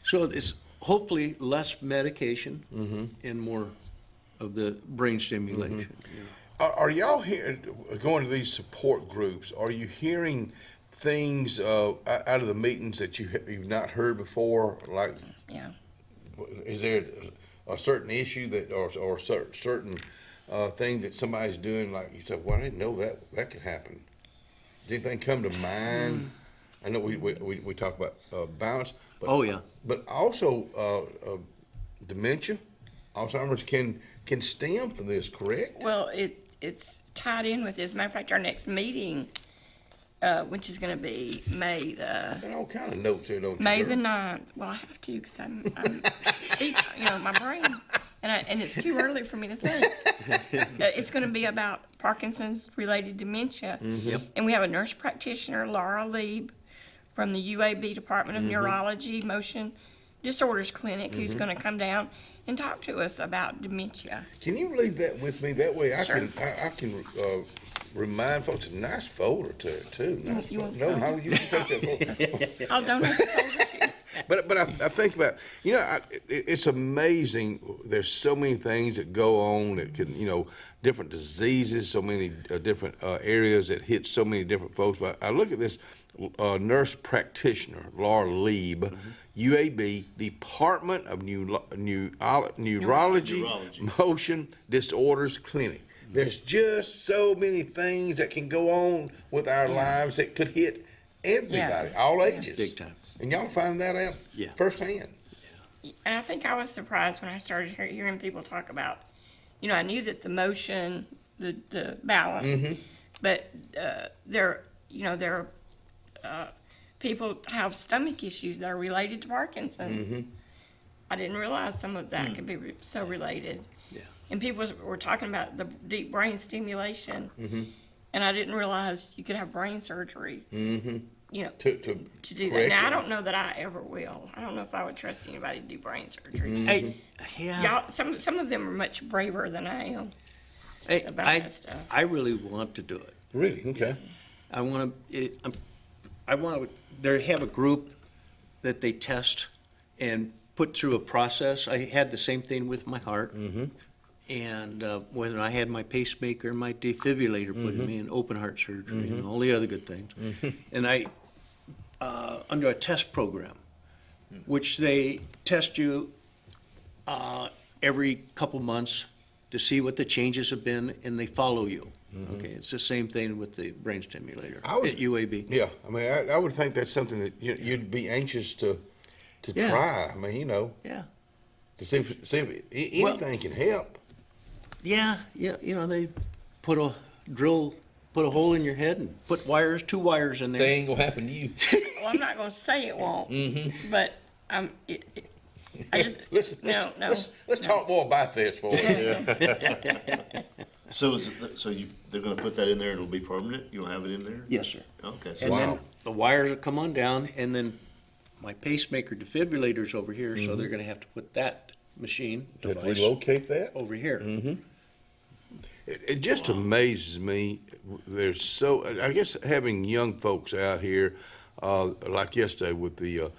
So it's hopefully less medication and more of the brain stimulation. Are y'all going to these support groups? Are you hearing things out of the meetings that you've not heard before? Like, is there a certain issue that or certain thing that somebody's doing? Like you said, well, I didn't know that could happen. Does anything come to mind? I know we talk about balance. But, but also dementia, Alzheimer's can stem from this, correct? Well, it's tied in with this. As a matter of fact, our next meeting, which is going to be May the... I got all kind of notes here, don't you? May the 9th. Well, I have to because I'm my brain, and it's too early for me to think. It's going to be about Parkinson's-related dementia, and we have a nurse practitioner, Laura Lieb, from the UAB Department of Neurology Motion Disorders Clinic, who's going to come down and talk to us about dementia. Can you leave that with me? That way I Sure. can remind folks. A nice folder too. Nice You want folder. the No, you can take that folder. I'll donate the folder to you. But I think about, it's amazing. There's so many things that go on that can, different diseases, so many different areas that hit so many different folks. But I look at this nurse practitioner, Laura Lieb, UAB, Department of Neurology, Motion Disorders Clinic. There's just so many things that can go on with our lives that could hit everybody, all ages. Big time. And y'all find that out firsthand. And I think I was surprised when I started hearing people talk about, I knew that the motion, the balance, but there are people have stomach issues that are related to Parkinson's. I didn't realize some of that could be so related. Yeah. And people were talking about the deep brain stimulation, and I didn't realize you could have brain surgery. To do that. Now, I don't know that I ever will. I don't know if I would trust anybody to do brain surgery. Y'all, some of them are much braver than I am about that stuff. I really want to do it. Really? Okay. I want to. They have a group that they test and put through a process. I had the same thing with my heart. And when I had my pacemaker and my defibrillator put in me, and open heart surgery and all the other good things. And I, under a test program, which they test you every couple months to see what the changes have been, and they follow you. Okay, it's the same thing with the brain stimulator at UAB. Yeah, I mean, I would think that's something that you'd be anxious to try. I mean, Yeah. to see if anything can help. Yeah, they put a hole in your head and put two wires in there. That ain't gonna happen to you. Well, I'm not going to say it won't, but I just let's talk more about this for us. So they're going to put that in there and it'll be permanent? You'll have it in there? Yes, sir. Okay. And then the wires will come on down, and then my pacemaker defibrillator's over here, so they're going to have to put that machine device relocate that over here. It just amazes me. There's I guess having young folks out here, like yesterday with the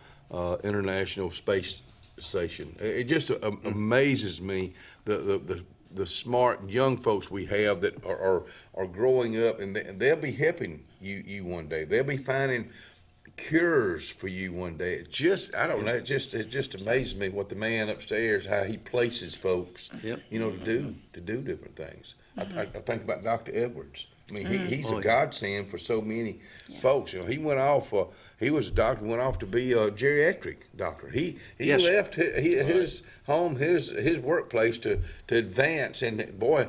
International Space Station, it just amazes me the smart young folks we have that are growing up, and they'll be helping you one day. They'll be finding cures for you one day. It just, I don't know, it just amazes me what the man upstairs, how he places folks, you know, to do different things. I think about Dr. Edwards. I mean, he's a godsend for so many folks. You know, he went off. He was a doctor. Went off to be a geriatric doctor. He left his home, his workplace to advance. And boy,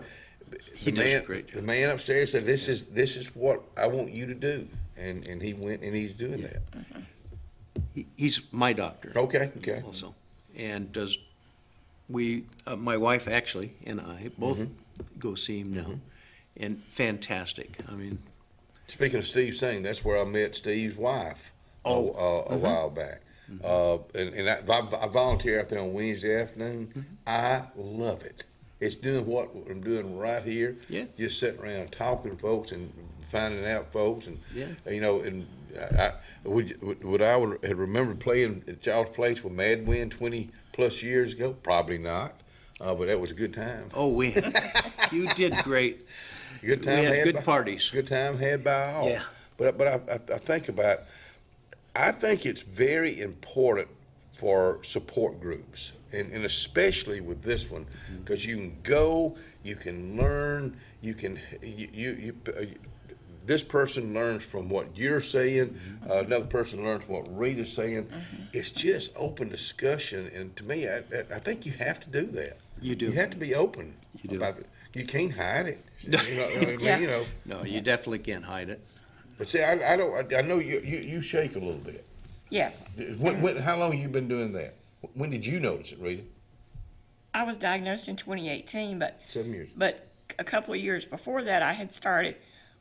the man upstairs said, "This is what I want you to do." And he went and he's doing that. He's my doctor. Okay. Also, and my wife actually and I both go see him now, and fantastic. I mean, speaking of Steve Singh, that's where I met Steve's wife a while back. And I volunteer out there on Wednesday afternoon. I love it. It's doing what I'm doing right here. Yeah. Just sitting around talking to folks and finding out folks, and you know, and would I have remembered playing at y'all's place with Mad Wind 20 plus years ago? Probably not, but that was a good time. Oh, you did great. Good time. We had good by, parties. Good time had by all. Yeah. But I think about. I think it's very important for support groups, and especially with this one, because you can go, you can learn, you can this person learns from what you're saying, another person learns from what Rita's saying. It's just open discussion, and to me, I think you have to do that. You do. You have to be open about it. You can't hide it. You know what I mean? You know. No, you definitely can't hide it. But see, I don't. I know you shake a little bit. Yes. How long have you been doing that? When did you notice it, Rita? I was diagnosed in 2018, but 7 years. But a couple of years before that, I had started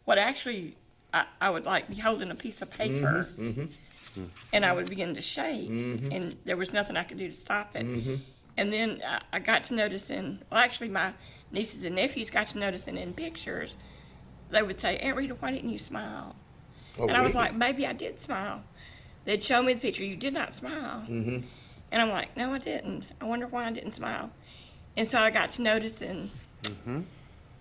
what actually I would like be holding a piece of paper, and I would begin to shake, and there was nothing I could do to stop it. And then I got to noticing. Well, actually, my nieces and nephews got to noticing in pictures. They would say, "Aunt Rita, why didn't you smile?" And I was like, "Maybe I did smile." They'd show me the picture. You did not smile. And I'm like, "No, I didn't. I wonder why I didn't smile." And so I got to noticing,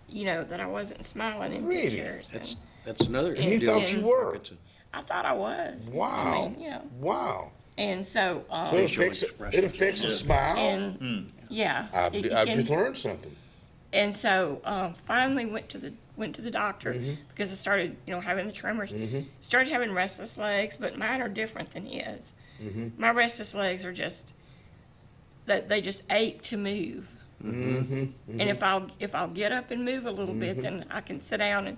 you know, that I wasn't smiling in pictures. That's another. And you thought you were. I thought I was. Wow. I mean, you know. Wow. And so. So it affects a smile. And yeah. I've just learned something. And so finally went to the doctor because I started, you know, having the tremors. Started having restless legs, but mine are different than his. My restless legs are just that they just ache to move. And if I'll get up and move a little bit, then I can sit down and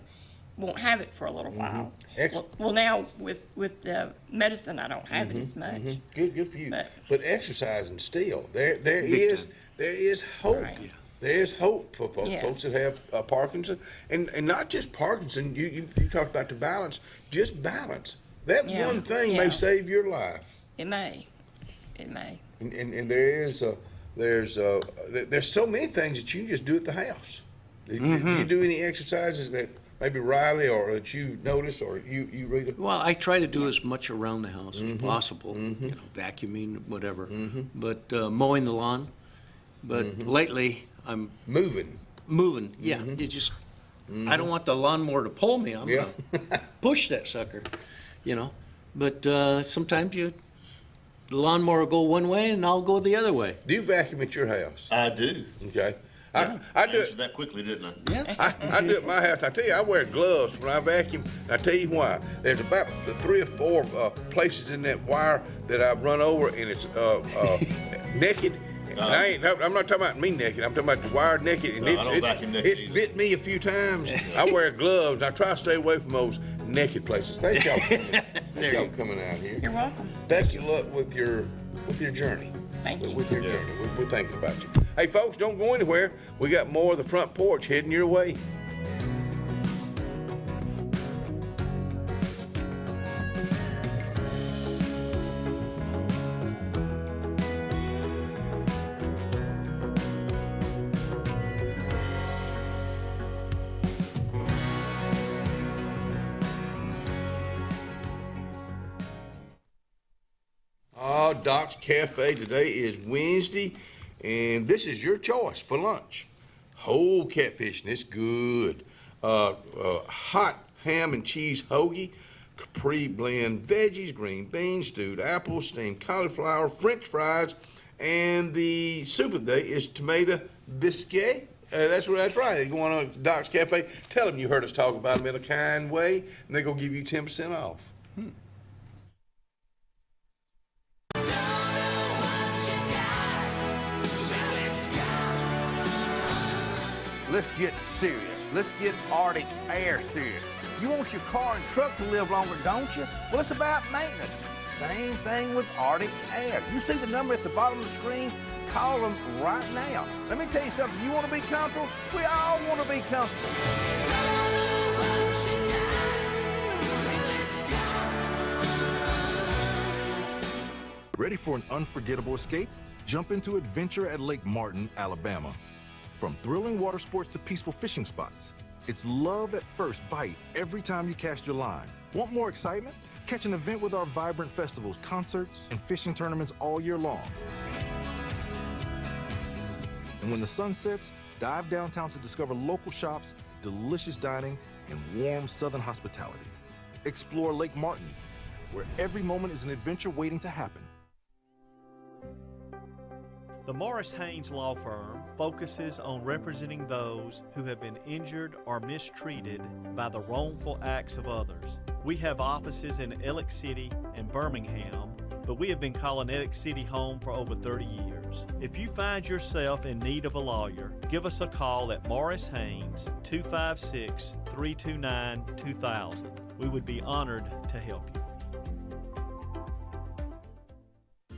won't have it for a little while. Well, now with the medicine, I don't have it as much. Good for you. But exercising still, there is hope. Right. There is hope for folks that have Parkinson, and not just Parkinson. You talked about the balance. Just balance. That one thing may save your life. It may. And there's so many things that you can just do at the house. Do you do any exercises that maybe Riley or that you notice or you read? Well, I try to do as much around the house as possible. You know, vacuuming, whatever. But mowing the lawn. But lately, I'm moving. Yeah, you just. I don't want the lawnmower to pull me. I'm gonna push that sucker, you know. But sometimes the lawnmower will go one way and I'll go the other way. Do you vacuum at your house? I do. Okay. Yeah. I do answered that quickly, didn't I? Yeah. I do it at my house. I tell you, I wear gloves when I vacuum. I tell you why. There's about 3 or 4 places in that wire that I've run over, and it's naked. I'm not talking about me naked. I'm talking about the wire naked. And it's bit me a few times. I wear gloves. I try to stay away from those naked places. Thank y'all. Thank y'all coming out here. You're welcome. Best of luck with your journey. Thank you. With your journey. We're thinking about you. Hey, folks, don't go anywhere. We got more of the Front Porch heading your way. Doc's Cafe. Today is Wednesday, and this is your choice for lunch. Whole catfish, and it's good. Hot ham and cheese hoagie, Capri blend veggies, green beans, stewed apples, steamed cauliflower, French fries, and the soup of the day is tomato biscuit. That's right. They're going on at Doc's Cafe. Tell them you heard us talk about them in a kind way, and they're going to give you 10% off. Let's get serious. Let's get Arctic Air serious. You want your car and truck to live longer, don't you? Well, it's about maintenance. Same thing with Arctic Air. You see the number at the bottom of the screen? Call them right now. Let me tell you something. You want to be comfortable? We all want to be comfortable. Ready for an unforgettable escape? Jump into adventure at Lake Martin, Alabama. From thrilling water sports to peaceful fishing spots, it's love at first bite every time you cast your line. Want more excitement? Catch an event with our vibrant festivals, concerts, and fishing tournaments all year long. And when the sun sets, dive downtown to discover local shops, delicious dining, and warm southern hospitality. Explore Lake Martin, where every moment is an adventure waiting to happen. The Morris Haynes Law Firm focuses on representing those who have been injured or mistreated by the wrongful acts of others. We have offices in Ellick City and Birmingham, but we have been calling Ellick City home for over 30 years. If you find yourself in need of a lawyer, give us a call at Morris Haynes, 256-329-2000. We would be honored to help you.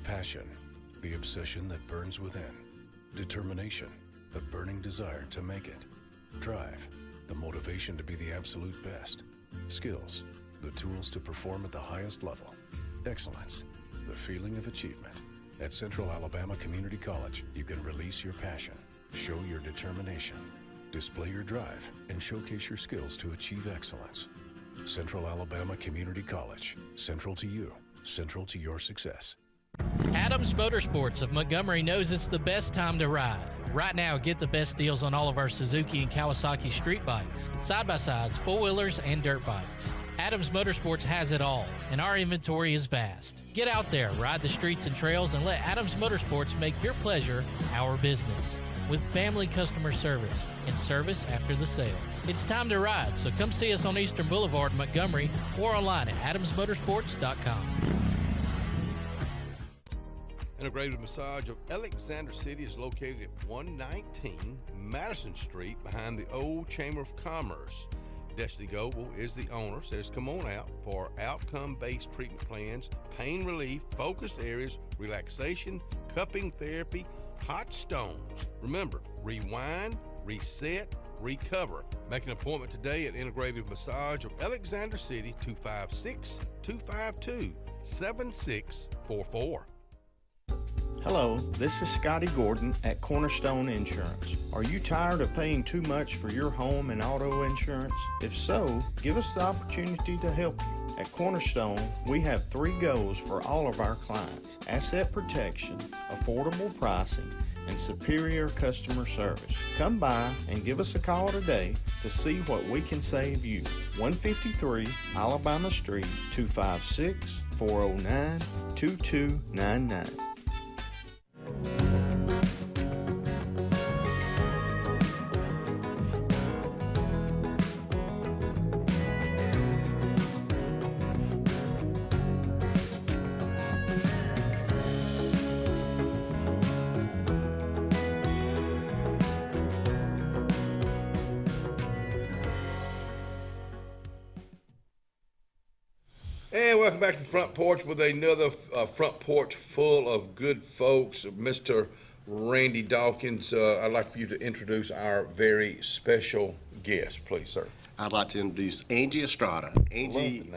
Passion, the obsession that burns within. Determination, the burning desire to make it. Drive, the motivation to be the absolute best. Skills, the tools to perform at the highest level. Excellence, the feeling of achievement. At Central Alabama Community College, you can release your passion, show your determination, display your drive, and showcase your skills to achieve excellence. Central Alabama Community College, central to you, central to your success. Adams Motorsports of Montgomery knows it's the best time to ride. Right now, get the best deals on all of our Suzuki and Kawasaki street bikes, side-by-sides, four-wheelers, and dirt bikes. Adams Motorsports has it all, and our inventory is vast. Get out there, ride the streets and trails, and let Adams Motorsports make your pleasure our business. With family customer service and service after the sale. It's time to ride, so come see us on Eastern Boulevard, Montgomery, or online at adamsmotorsports.com. Integrated Massage of Alexander City is located at 119 Madison Street behind the old Chamber of Commerce. Destiny Goble is the owner, says come on out for outcome-based treatment plans, pain relief, focused areas, relaxation, cupping therapy, hot stones. Remember, rewind, reset, recover. Make an appointment today at Integrated Massage of Alexander City, 256-252-7644. Hello, this is Scotty Gordon at Cornerstone Insurance. Are you tired of paying too much for your home and auto insurance? If so, give us the opportunity to help you. At Cornerstone, we have 3 goals for all of our clients: asset protection, affordable pricing, and superior customer service. Come by and give us a call today to see what we can save you. 153 Alabama Street, 256-409-2299. And welcome back to the Front Porch with another Front Porch full of good folks. Mr. Randy Dawkins, I'd like for you to introduce our very special guest, please, sir. I'd like to introduce Angie Estrada. Angie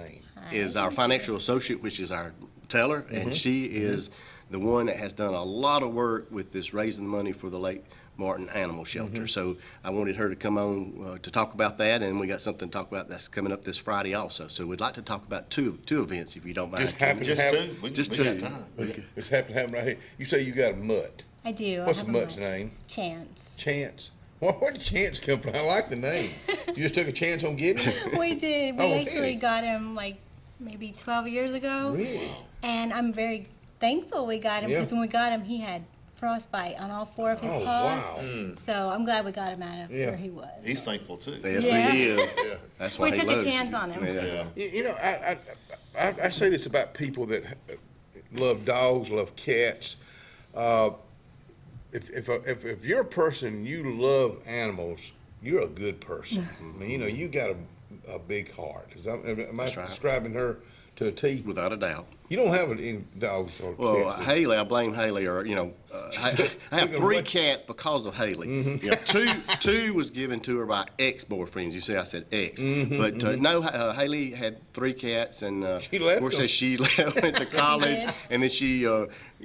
is our financial associate, which is our teller, and she is the one that has done a lot of work with this raising money for the Lake Martin Animal Shelter. So I wanted her to come on to talk about that, and we got something to talk about that's coming up this Friday also. So we'd like to talk about two events, if you don't mind. Just happen to have Just two. Just happen to have them right here. You say you got a mutt. I do. What's I the have a mutt's name? Chance. Chance. Where did Chance come from? I like the name. You just took a chance on getting him? We did. We Oh, actually really? got him like maybe 12 years ago. Really? And I'm very thankful we got him Yeah. because when we got him, he had frostbite on all 4 of his Oh, paws. wow. So I'm glad we got him out of Yeah. where he was. He's thankful too. Yes, Yeah. he is. That's why We he took a loves chance you. on him. Yeah. You know, I say this about people that love dogs, love cats. If you're a person, you love animals, you're a good person. I mean, you know, you got a big heart. Am I right. describing her to a T? Without a doubt. You don't have any dogs or Well, cats. Haley, I blame Haley, or I have 3 cats because of Haley. Mm-hmm. You know, two was given to her by ex-boyfriends. You see, I said ex, but no, Haley had 3 cats, and She left of course, them. as she went to college, did. and then she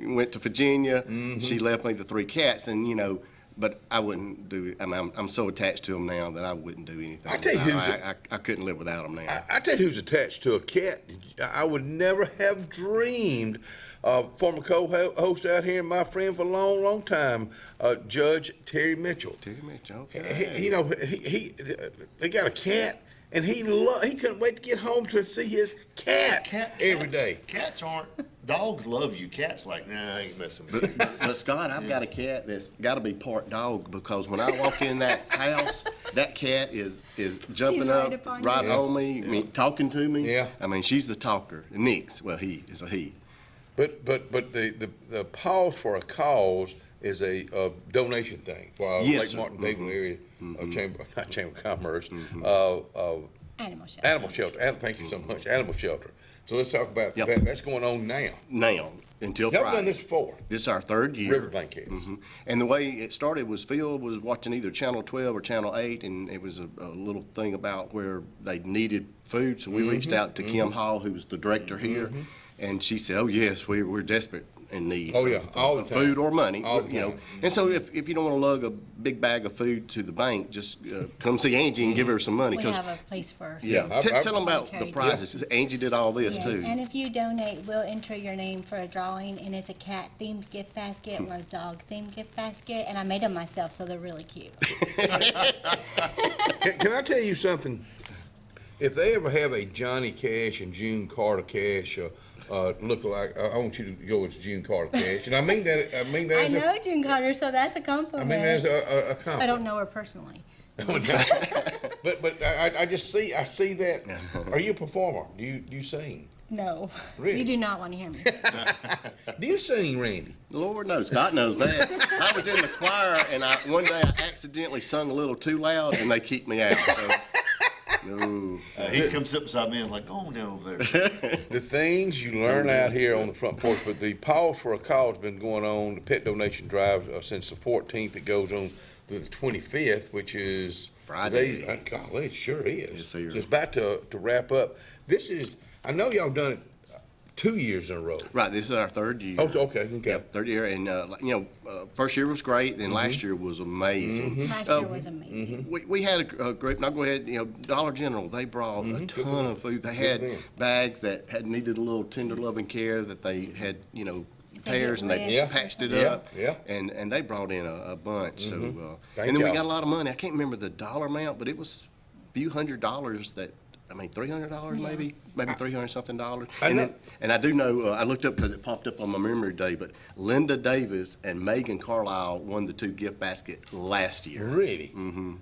went to Virginia. Mm-hmm. She left me the 3 cats, and you know. But I wouldn't do it. I mean, I'm so attached to them now that I wouldn't do anything. I tell you who's I couldn't live without them now. I tell you who's attached to a cat. I would never have dreamed. Former co-host out here, and my friend for a long, long time, Judge Terry Mitchell. Terry Mitchell, okay. They got a cat, and he couldn't wait to get home to see his cat every day. Cats aren't. Dogs love you. Cats like, nah, I ain't messing with you. But Scott, I've got a cat that's got to be part dog, because when I walk in that house, that cat is jumping right up upon right you. on me, I mean, talking to me. Yeah. I mean, she's the talker. Nix, well, he is a he. But the pause for a cause is a donation thing for our Yes, Lake sir. Martin Dayton area Chamber of Commerce. Animal shelter. Animal shelter. Thank you so much. Animal shelter. So let's talk about Yep. that. That's going on now. Now, until Y'all Friday. done this before. This is our 3rd year. Riverbank case. And the way it started was Phil was watching either Channel 12 or Channel 8, and it was a little thing about where they needed food. So we reached out to Kim Hall, who was the director here, and she said, "Oh yes, we're desperate in need. Oh, yeah, of all the time. food or money, All the you know." time. And so if you don't want to lug a big bag of food to the bank, just come see Angie and give her some money. We 'Cause- have a place first. yeah, I've- tell them about the Charity. prizes. Angie did all this Yes, too. and if you donate, we'll enter your name for a drawing, and it's a cat-themed gift basket or a dog-themed gift basket, and I made them myself, so they're really cute. Can I tell you something? If they ever have a Johnny Cash and June Carter Cash look-alike, I want you to go as June Carter Cash, and I mean that. I as know June Carter, so that's a I compliment. mean that as a compliment. I don't know her personally. But I just see that. Are you a performer? Do you sing? No. Really? You do not want to hear me. Do you sing, Randy? Lord knows, Scott knows that. I was in the choir, and one day I accidentally sung a little too loud, and they kicked me out. So, no. He comes up beside me and is like, go on down over there. The things you learn out here on the front porch, but the pause for a cause has been going on, the pet donation drive, since the 14th. It goes on to the 25th, which is Friday. Golly, it sure is. Yes, sir. So it's about to wrap up. This is, I know y'all done it 2 years in a row. Right, this is our 3rd year. Oh, okay. Yep, 3rd year, and first year was great, and last year was amazing. Last year was amazing. We had a group, and I'll go ahead, Dollar General, they brought a ton of food. They had bags that had needed a little tender loving care that they had, tears, and they patched it up. Yeah. And they brought in a bunch. So, and Thank then we y'all. got a lot of money. I can't remember the dollar amount, but it was a few $100s that, $300 maybe 300 something dollars. And I do know, I looked up because it popped up on my memory day, but Linda Davis and Megan Carlisle won the 2 gift basket last year. Really? Mm-hmm.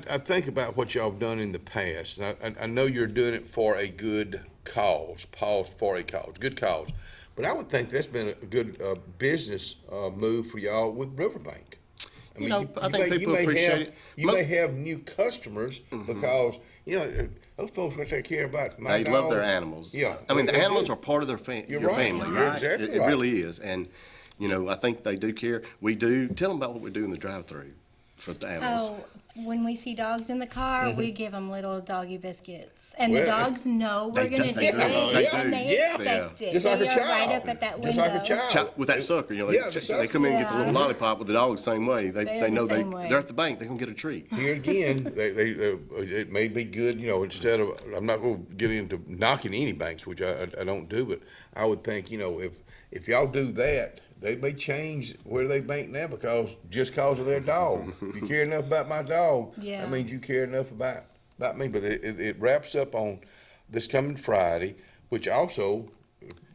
I think about what y'all have done in the past. And I know you're doing it for a good cause, pause for a cause, good cause. But I would think that's been a good business move for y'all with Riverbank. I think people appreciate it. You may have new customers because, those folks what they care about. They love their animals. Yeah. I mean, the animals are part of your right. family, You're right? exactly It right. really is. And, I think they do care. We do. Tell them about what we do in the drive-thru for the animals. Oh, when we see dogs in the car, we give them little doggy biscuits, and the Well, dogs know we're they gonna do. do it, They and do. they Yeah. expect it. Just like They a are right child. up at that Just window. like a child. With that sucker, you know, Yeah, the they sucker. come in and get the little Yeah. lollipop with the dog the same way. They're They the know same way. they're at the bank, they're gonna get a treat. Here again, it may be good, you know, instead of, I'm not gonna get into knocking any banks, which I don't do, but I would think, you know, if y'all do that, they may change where they bank now just cause of their dog. If you care enough about my dog, Yeah. that means you care enough about me. But it wraps up on this coming Friday, which also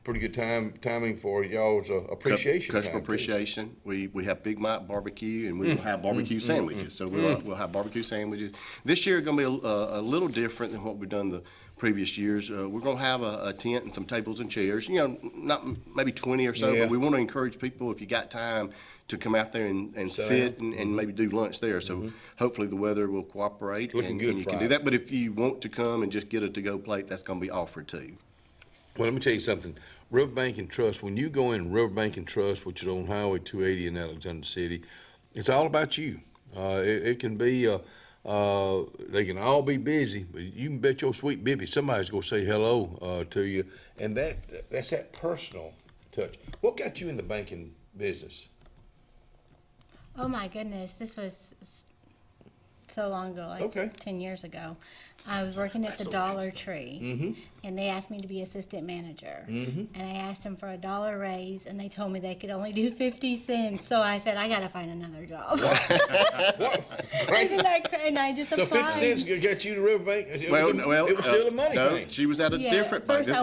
pretty good timing for y'all's appreciation Customer time, too. appreciation. We have Big Mike barbecue, and we will have barbecue sandwiches. So we'll have barbecue sandwiches. This year going to be a little different than what we've done the previous years. We're going to have a tent and some tables and chairs. You know, not maybe 20 or so, Yeah. but we want to encourage people, if you got time, to come out there and sit and maybe do lunch there. So hopefully the weather will cooperate, Looking and good you can Friday. do that. But if you want to come and just get a to-go plate, that's going to be offered too. Well, let me tell you something. Riverbank and Trust, when you go in Riverbank and Trust, which is on Highway 280 in Alexander City, it's all about you. It can be, they can all be busy, but you can bet your sweet baby somebody's going to say hello to you. And that's that personal touch. What got you in the banking business? Oh my goodness, this was so long ago, like 10 years ago. I was working at the Dollar Tree, and they asked me to be assistant manager. And I asked them for $1 raise, and they told me they could only do 50 cents. So I said, I got to find another job. Right. Isn't that crazy? And I just So applied. 50 cents got you to Riverbank? It was still a money no, thing. she was at a Yeah, different bank. First,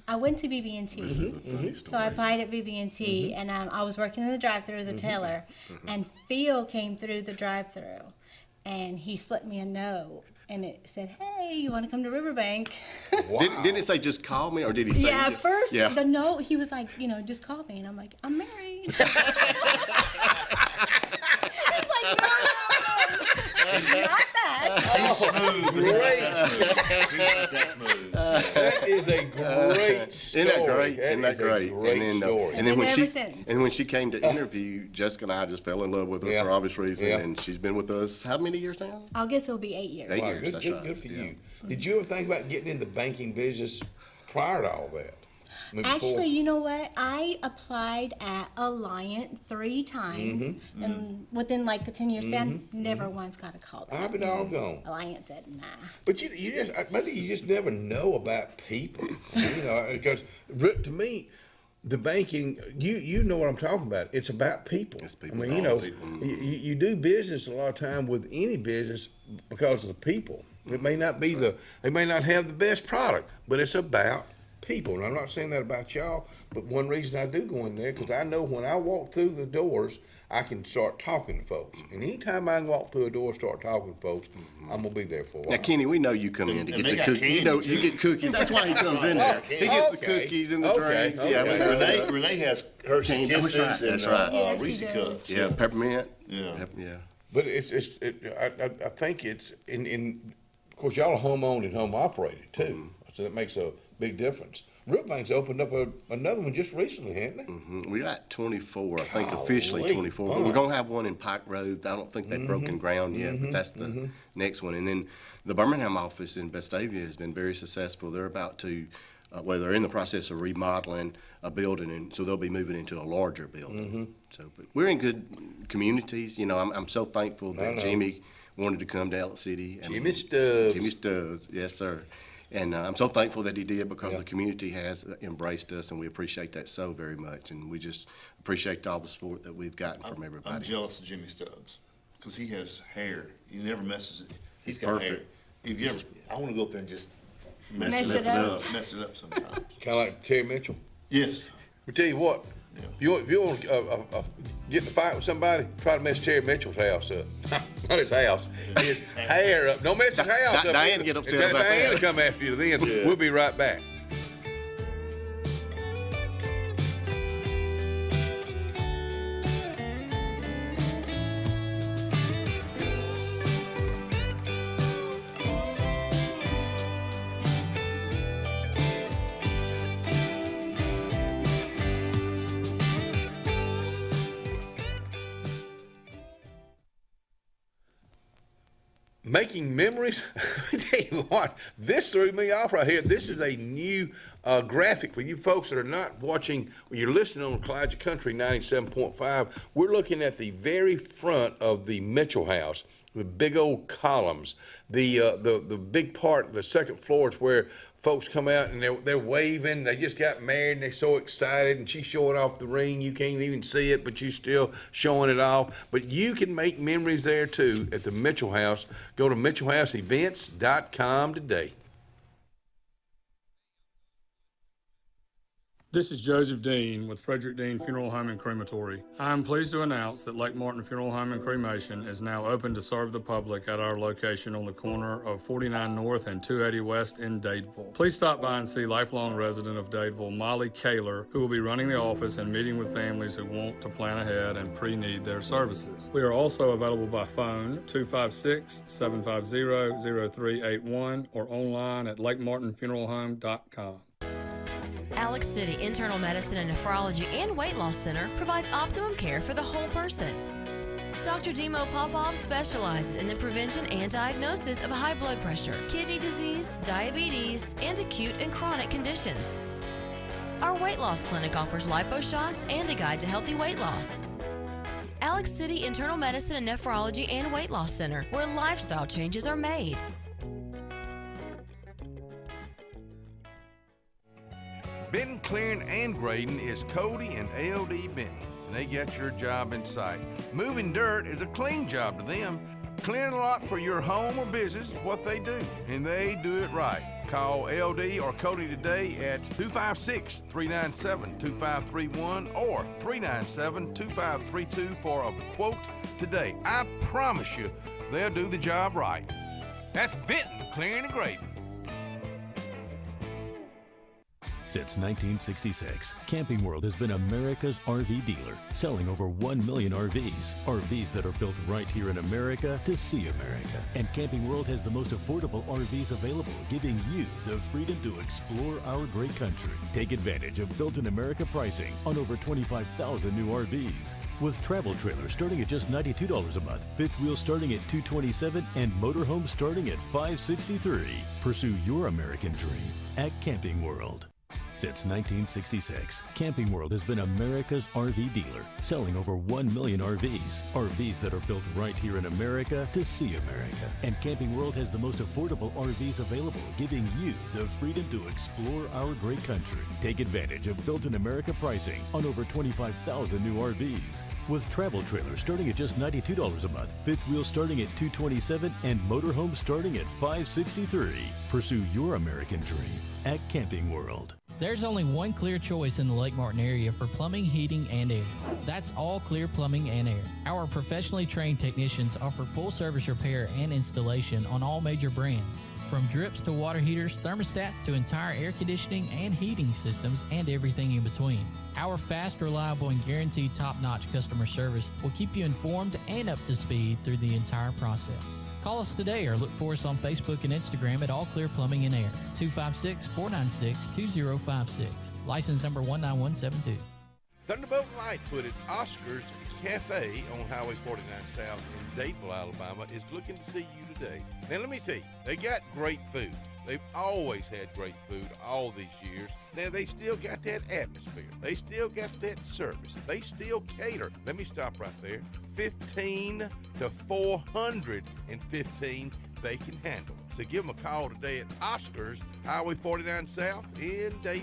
I went to BB&T. Mm-hmm. So I applied at BB&T, and I was working in the drive-thru as a teller, and Phil came through the drive-thru, and he slipped me a note, and it said, "Hey, you want to come to Riverbank?" Didn't it say just call me, or did he say? Yeah, at first Yeah. the note, he was like, just call me, and I'm like, I'm married. Not that. That is a great story. Isn't that great? Isn't that is a great? great and then, story. and then when ever since. when she came to interview, Jessica and I just fell in love with her Yeah. for obvious reasons, Yeah. and she's been with us how many years now? I guess it'll be 8 years. 8 Wow, years. That's right. good for Yeah. you. Did you ever think about getting in the banking business prior to all that? I mean, before- Actually, you know what? I applied at Alliant 3 times, and within like a 10-year span, never once got a call back. I've been all gone. Alliant said, nah. But you just maybe you just never know about people, because to me, the banking, you know what I'm talking about. It's about people. It's people, I mean, all people. you do business a lot of time with any business because of the people. It may not be they may not have the best product, but it's about people. And I'm not saying that about y'all, but one reason I do go in there, because I know when I walk through the doors, I can start talking to folks. And anytime I can walk through a door and start talking to folks, I'm going to be there for a while. Now, Kenny, we know you come in to And get they the got cookies. candy, You know, too. you get cookies. That's why he comes in there. He gets the Okay. cookies and the Okay. drinks. Yeah, Okay. we know. Renee has Hershey Candy, that's Kisses right, and that's right. Yeah, she Reese does. Cups. Yeah, peppermint. Yeah. Yeah. But I think it's of course y'all are home owned and home operated too, so that makes a big difference. Riverbank's opened up another one just recently, haven't they? We got 24, I think officially Golly, 24. fun. We're going to have one in Pike Road. I don't think they've broken ground yet, but that's the next one. And then the Birmingham office in Vestavia has been very successful. They're about to, they're in the process of remodeling a building, and so they'll be moving into a larger building. So, but we're in good communities. You know, I'm so thankful that Jimmy wanted to come to Elk City. Jimmy Stubbs. Jimmy Stubbs, yes, sir. And I'm so thankful that he did, because the community has embraced us, and we appreciate that so very much. And we just appreciate all the support that we've gotten from everybody. I'm jealous of Jimmy Stubbs because he has hair. He never messes it. He's He's got hair. perfect. If you ever, I want to go up there and just Mess it up. Mess it up sometimes. Kind of like Terry Mitchell. Yes. We tell you what, if you want to get in a fight with somebody, try to mess Terry Mitchell's house up. Not his house, his hair up. Don't mess his house up. Diane get upset about Diane will that. come after you then. We'll be right back. Making memories. I tell you what, this threw me off right here. This is a new graphic for you folks that are not watching. You're listening on Clyde Country 97.5. We're looking at the very front of the Mitchell house with big old columns. The big part, the second floor, is where folks come out and they're waving. They just got married and they're so excited, and she's showing off the ring. You can't even see it, but you're still showing it off. But you can make memories there too at the Mitchell House. Go to mitchellhouseevents.com today. This is Joseph Dean with Frederick Dean Funeral Home and Crematory. I am pleased to announce that Lake Martin Funeral Home and Cremation is now open to serve the public at our location on the corner of 49 North and 280 West in Dadeville. Please stop by and see lifelong resident of Dadeville, Molly Kaler, who will be running the office and meeting with families who want to plan ahead and pre-need their services. We are also available by phone 256-750-0381 or online at lakemartinfuneralhome.com. Alex City Internal Medicine and Nephrology and Weight Loss Center provides optimum care for the whole person. Dr. Dimo Popov specializes in the prevention and diagnosis of high blood pressure, kidney disease, diabetes, and acute and chronic conditions. Our weight loss clinic offers lipo shots and a guide to healthy weight loss. Alex City Internal Medicine and Nephrology and Weight Loss Center, where lifestyle changes are made. Benton Clearing and Grading is Cody and LD Benton, and they got your job in sight. Moving dirt is a clean job to them. Clearing a lot for your home or business is what they do, and they do it right. Call LD or Cody today at 256-397-2531 or 397-2532 for a quote today. I promise you, they'll do the job right. That's Benton Clearing and Grading. Since 1966, Camping World has been America's RV dealer, selling over 1 million RVs. RVs that are built right here in America to see America. And Camping World has the most affordable RVs available, giving you the freedom to explore our great country. Take advantage of Built in America pricing on over 25,000 new RVs. With travel trailers starting at just $92 a month, fifth wheel starting at $227, and motorhomes starting at $563. Pursue your American dream at Camping World. Since 1966, Camping World has been America's RV dealer, selling over 1 million RVs. RVs that are built right here in America to see America. And Camping World has the most affordable RVs available, giving you the freedom to explore our great country. Take advantage of Built in America pricing on over 25,000 new RVs. With travel trailers starting at just $92 a month, fifth wheel starting at $227, and motorhomes starting at $563. Pursue your American dream at Camping World. There's only one clear choice in the Lake Martin area for plumbing, heating, and air. That's All Clear Plumbing and Air. Our professionally trained technicians offer full service repair and installation on all major brands. From drips to water heaters, thermostats to entire air conditioning and heating systems, and everything in between. Our fast, reliable, and guaranteed top-notch customer service will keep you informed and up to speed through the entire process. Call us today or look for us on Facebook and Instagram at All Clear Plumbing and Air, 256-496-2056. License number 19172. Thunderbolt Lightfoot at Oscar's Cafe on Highway 49 South in Dadeville, Alabama is looking to see you today. Now let me tell you, they got great food. They've always had great food all these years. Now they still got that atmosphere. They still got that service. They still cater. Let me stop right there. 15 to 415 they can handle. So give them a call today at Oscar's Highway 49 South in Dadeville.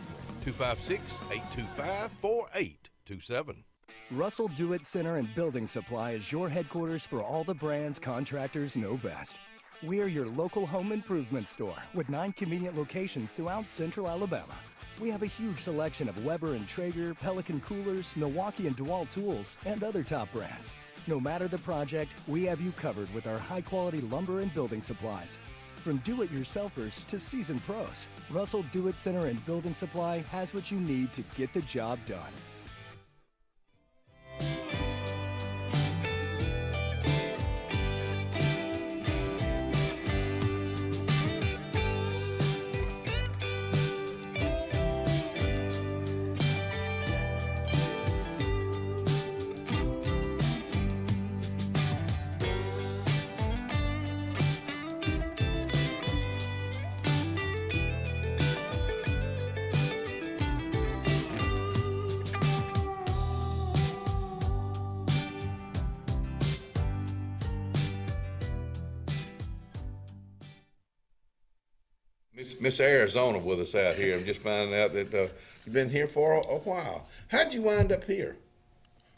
256-825-4827. Russell Do-It Center and Building Supply is your headquarters for all the brands contractors know best. We are your local home improvement store with 9 convenient locations throughout central Alabama. We have a huge selection of Weber and Traeger, Pelican coolers, Milwaukee and DeWalt tools, and other top brands. No matter the project, we have you covered with our high-quality lumber and building supplies. From do-it-yourselfers to seasoned pros, Russell Do-It Center and Building Supply has what you need to get the job done. Miss Arizona with us out here. I'm just finding out that you've been here for a while. How'd you wind up here?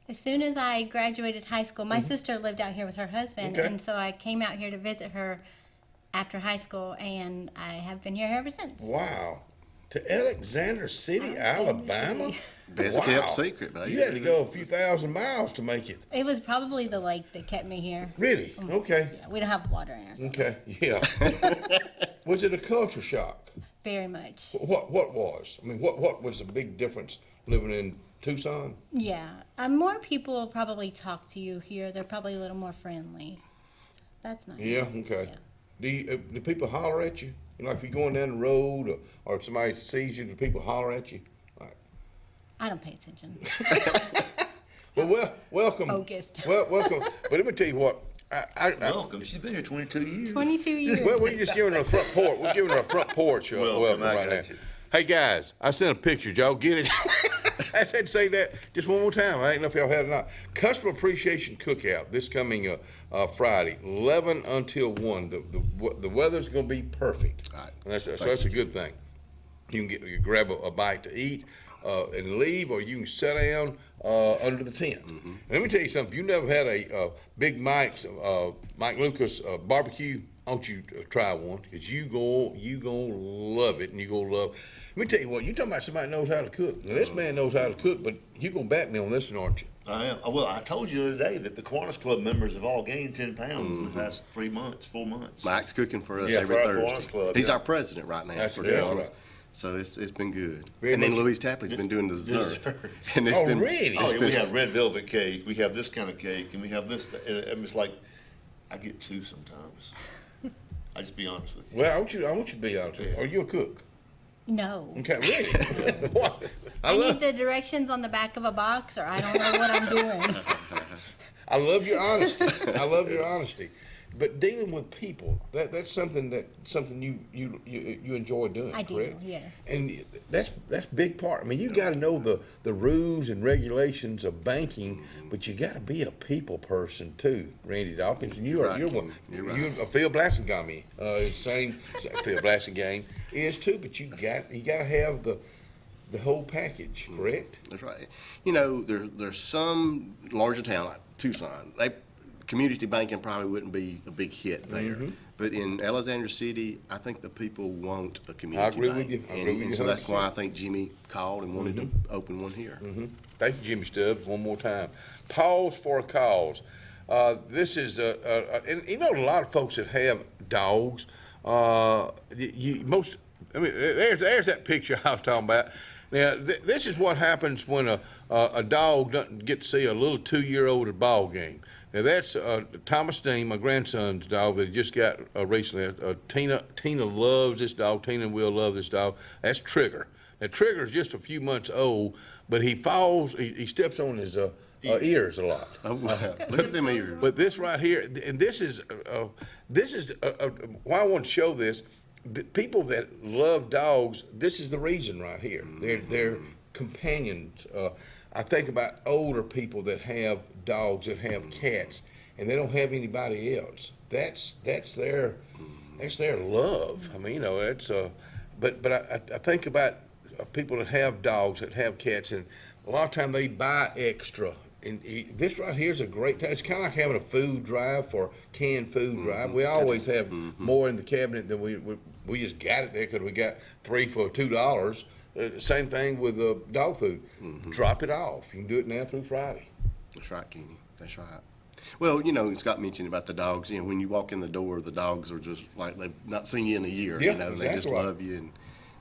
As soon as I graduated high school, my sister lived out here with her husband, Okay. and so I came out here to visit her after high school, and I have been here ever since. Wow. To Alexander City, Alabama? Best kept secret, baby. You had to go a few thousand miles to make it. It was probably the lake that kept me here. Really? Okay. Yeah, we don't have water in Arizona. Okay, yeah. Was it a culture shock? Very much. What was? I mean, what was the big difference living in Tucson? Yeah. More people probably talk to you here. They're probably a little more friendly. That's nice. Yeah, okay. Do people holler at you? You know, if you're going down the road or somebody sees you, do people holler at you? Like, I don't pay attention. well, welcome. Focused. Well, welcome. But let me tell you what. Welcome. She's been here 22 years. 22 years. Well, we're just giving her a front porch. We're giving her a front porch welcome I right now. got you. Hey, guys, I sent a picture. Did y'all get it? I had to say that just one more time. I didn't know if y'all had it or not. Customer Appreciation Cookout this coming Friday, 11 until 1. The weather's going to be perfect. Right. And that's a good thing. You can grab a bite to eat and leave, or you can sit down under the tent. And let me tell you something. If you've never had a Big Mike's, Mike Lucas barbecue, why don't you try one? Because you gonna love it, and you gonna love. Let me tell you what. You talking about somebody that knows how to cook. Now this man knows how to cook, but you gonna back me on this one, aren't you? I am. Well, I told you the other day that the Kiwanis Club members have all gained 10 pounds in the past 3 months, 4 months. Mike's cooking for us Yeah, every for our Thursday. Kiwanis Club, He's yeah. our president right now. That's for right. Kiwanis. Right. So it's been good. Very and then much. Louise Tapley's been doing the dessert. And it's Oh, been really? Oh, it's yeah, been- we have red velvet cake. We have this kind of cake, and we have this. And it's like, I get 2 sometimes. I just be honest with you. Well, I want you to be honest with me. Are you a cook? No. Okay, really? What? I need the directions on the back of a box, or I don't know what I'm doing. I love your honesty. I love your honesty. But dealing with people, that's something you enjoy doing, I do, correct? yes. And that's big part. I mean, you got to know the rules and regulations of banking, but you got to be a people person too, Randy Dawkins. And you're one. You're right. You Phil Blassingame, same Phil Blassingame is too. But you got to have the whole package, correct? That's right. You know, there's some larger town like Tucson. Community banking probably wouldn't be a big hit there. But in Alexander City, I think the people want a community agree bank. with you. I And, agree with and you so that's 100%. why I think Jimmy called and wanted to open one here. Thank you, Jimmy Stubbs, one more time. Pause for a cause. This is, and you know, a lot of folks that have dogs, there's that picture I was talking about. Now, this is what happens when a dog doesn't get to see a little 2-year-old at a ball game. Now, that's Thomas Dean, my grandson's dog that just got recently. Tina loves this dog. Tina and Will love this dog. That's Trigger. Now, Trigger's just a few months old, but he falls, he steps on his ears a lot. Oh, wow. Look at them ears. But this right here, and this is why I want to show this. The people that love dogs, this is the reason right here. They're companions. I think about older people that have dogs, that have cats, and they don't have anybody else. That's their love. I mean, you know, it's but I think about people that have dogs, that have cats, and a lot of time they buy extra. And this right here is a great time. It's kind of like having a food drive for canned food drive. We always have more in the cabinet than we just got it there because we got 3 for $2. Same thing with dog food. Drop it off. You can do it now through Friday. That's right, Kenny. That's right. Well, you know, Scott mentioned about the dogs. You know, when you walk in the door, the dogs are just like they've not seen you in a year. Yeah, you know, exactly they just right. love you,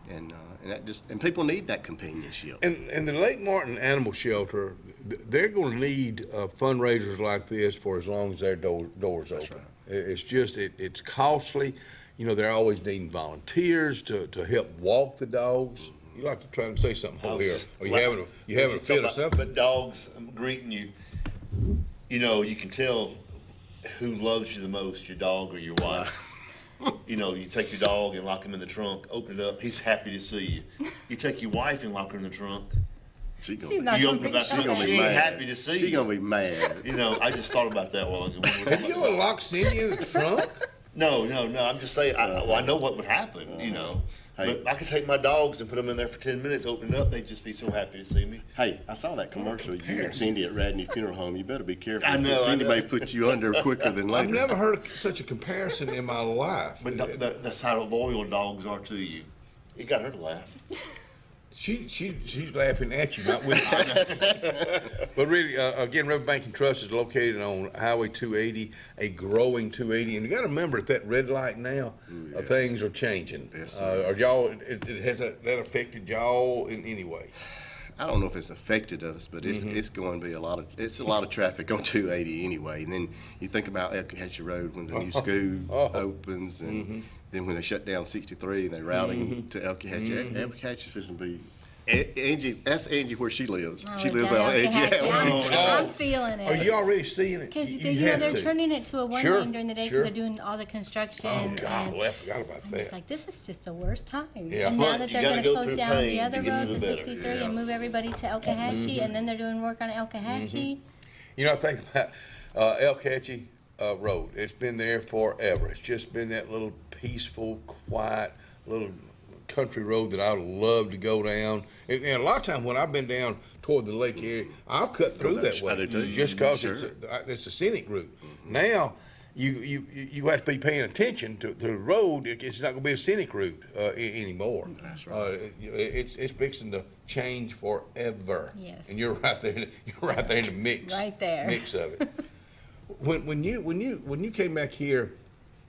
and that just and people need that companionship. And the Lake Martin Animal Shelter, they're going to need fundraisers like this for as long as their doors open. right. It's just it's costly. You know, they're always needing volunteers to help walk the dogs. You like to try and say something over here? Are you having a fit or something? But dogs greeting you, you know, you can tell who loves you the most, your dog or your wife. You know, you take your dog and lock him in the trunk, open it up, he's happy to see you. You take your wife and lock her in the trunk. She's She's not You gonna open it be back up, happy. she ain't happy to see She's you. gonna be mad. You know, I just thought about that while ago. Have you ever locked Cindy in the trunk? No, I'm just saying, I know what would happen, you know. Hey. But I could take my dogs and put them in there for 10 minutes, open it up, they'd just be so happy to see me. Hey, I saw that commercial, you and Cindy at Radney Funeral Home. You better be careful. I know, Cindy I know. may put you under quicker than later. I've never heard such a comparison in my life. But that's how loyal dogs are to you. It got her to laugh. She's laughing at you, not with you. But really, again, Riverbank and Trust is located on Highway 280, a growing 280. And you got to remember, at that red light now, things are changing. Yes, Are y'all? Has that affected y'all in any way? I don't know if it's affected us, but it's going to be a lot of traffic on 280 anyway. And then you think about Elkahatchee Road when the new school opens, and then when they shut down 63 and they're routing to Elkahatchee. Elkahatchee's supposed to be Angie. That's Angie where she lives. Oh, She lives down out Angie Elkahatchee. House. I'm feeling it. Are you already seeing it? Because You have they're to. turning it to a one Sure, lane during the day because sure. they're doing all the construction. Oh God, and well, I forgot about I'm that. just like, this is just the worst time. Yeah. And now But that you they're gotta going to go close through down the pain other to get to road, the the better, 63, yeah. and move everybody to Elkahatchee, and then they're doing work on Elkahatchee. You know, I think about Elkahatchee Road. It's been there forever. It's just been that little peaceful, quiet, little country road that I would love to go down. And a lot of times when I've been down toward the lake area, I'll cut through that way. I do too. Just because Sure. it's a scenic route. Now, you have to be paying attention to the road. It's not going to be a scenic route anymore. That's right. It's fixing to change forever. Yes. And you're right there. You're right there in the mix. Right there. Mix of it. When you came back here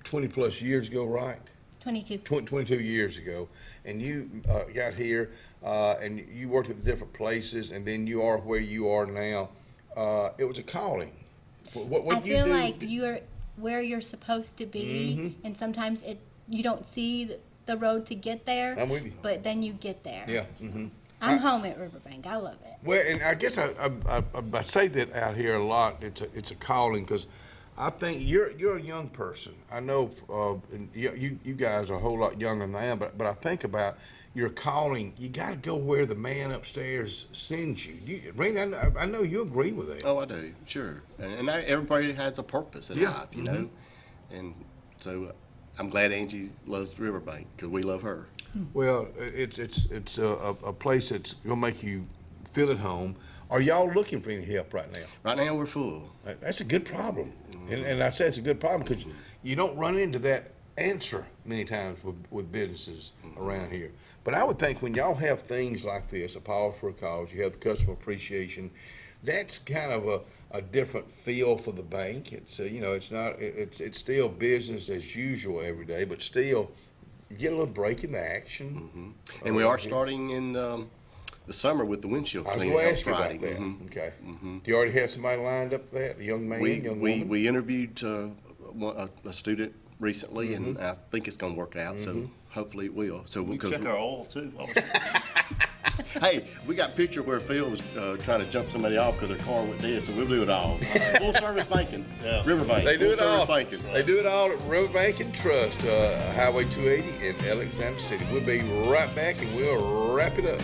20 plus years ago, right? 22. 22 years ago, and you got here and you worked at different places, and then you are where you are now. It was a calling. What I you feel do? like you're where you're supposed to be, and sometimes you don't see the road to get there. I'm with you. But then you get there. Yeah. I'm home at Riverbank. I love it. Well, and I guess I say that out here a lot. It's a calling because I think you're a young person. I know and you guys are a whole lot younger than I am, but I think about your calling. You got to go where the man upstairs sends you. Randy, I know you agree with that. Oh, I do, sure. And everybody has a purpose in life, you know. And so I'm glad Angie loves Riverbank because we love her. Well, it's a place that's gonna make you feel at home. Are y'all looking for any help right now? Right now we're full. That's a good problem, and I say it's a good problem because you don't run into that answer many times with businesses around here. But I would think when y'all have things like this, a pause for a cause, you have the customer appreciation. That's kind of a different feel for the bank. It's it's not it's still business as usual every day, but still you get a little break in the action. And we are starting in the summer with the windshield I was cleaning going to on ask you about Friday. that. Okay. Do you already have somebody lined up for that? A young man, young woman? We interviewed a student recently, and I think it's going to work out. So hopefully it will. So We check our oil too. Hey, we got a picture where Phil was trying to jump somebody off because their car went dead, so we'll do it all. Full service banking, Riverbank. They do it full all. service banking. They do it all at Riverbank and Trust, Highway 280 in Alexander City. We'll be right back and we'll wrap it up.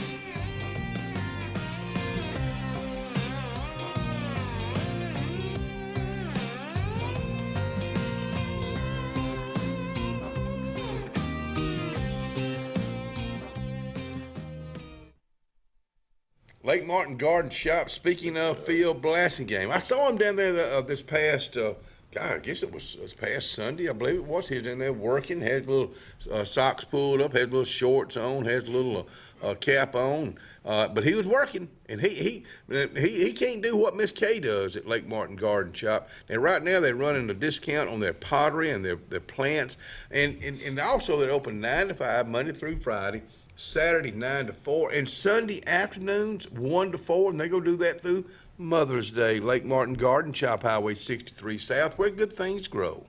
Lake Martin Garden Shop. Speaking of Phil Blassingame, I saw him down there this past, I guess it was past Sunday, I believe it was. He was in there working, had little socks pulled up, had little shorts on, had a little cap on, but he was working, and he can't do what Miss Kay does at Lake Martin Garden Shop. And right now they're running a discount on their pottery and their plants, and also they're open 9 to 5 Monday through Friday. Saturday 9 to 4, and Sunday afternoons 1 to 4, and they go do that through Mother's Day. Lake Martin Garden Shop, Highway 63 South, where good things grow.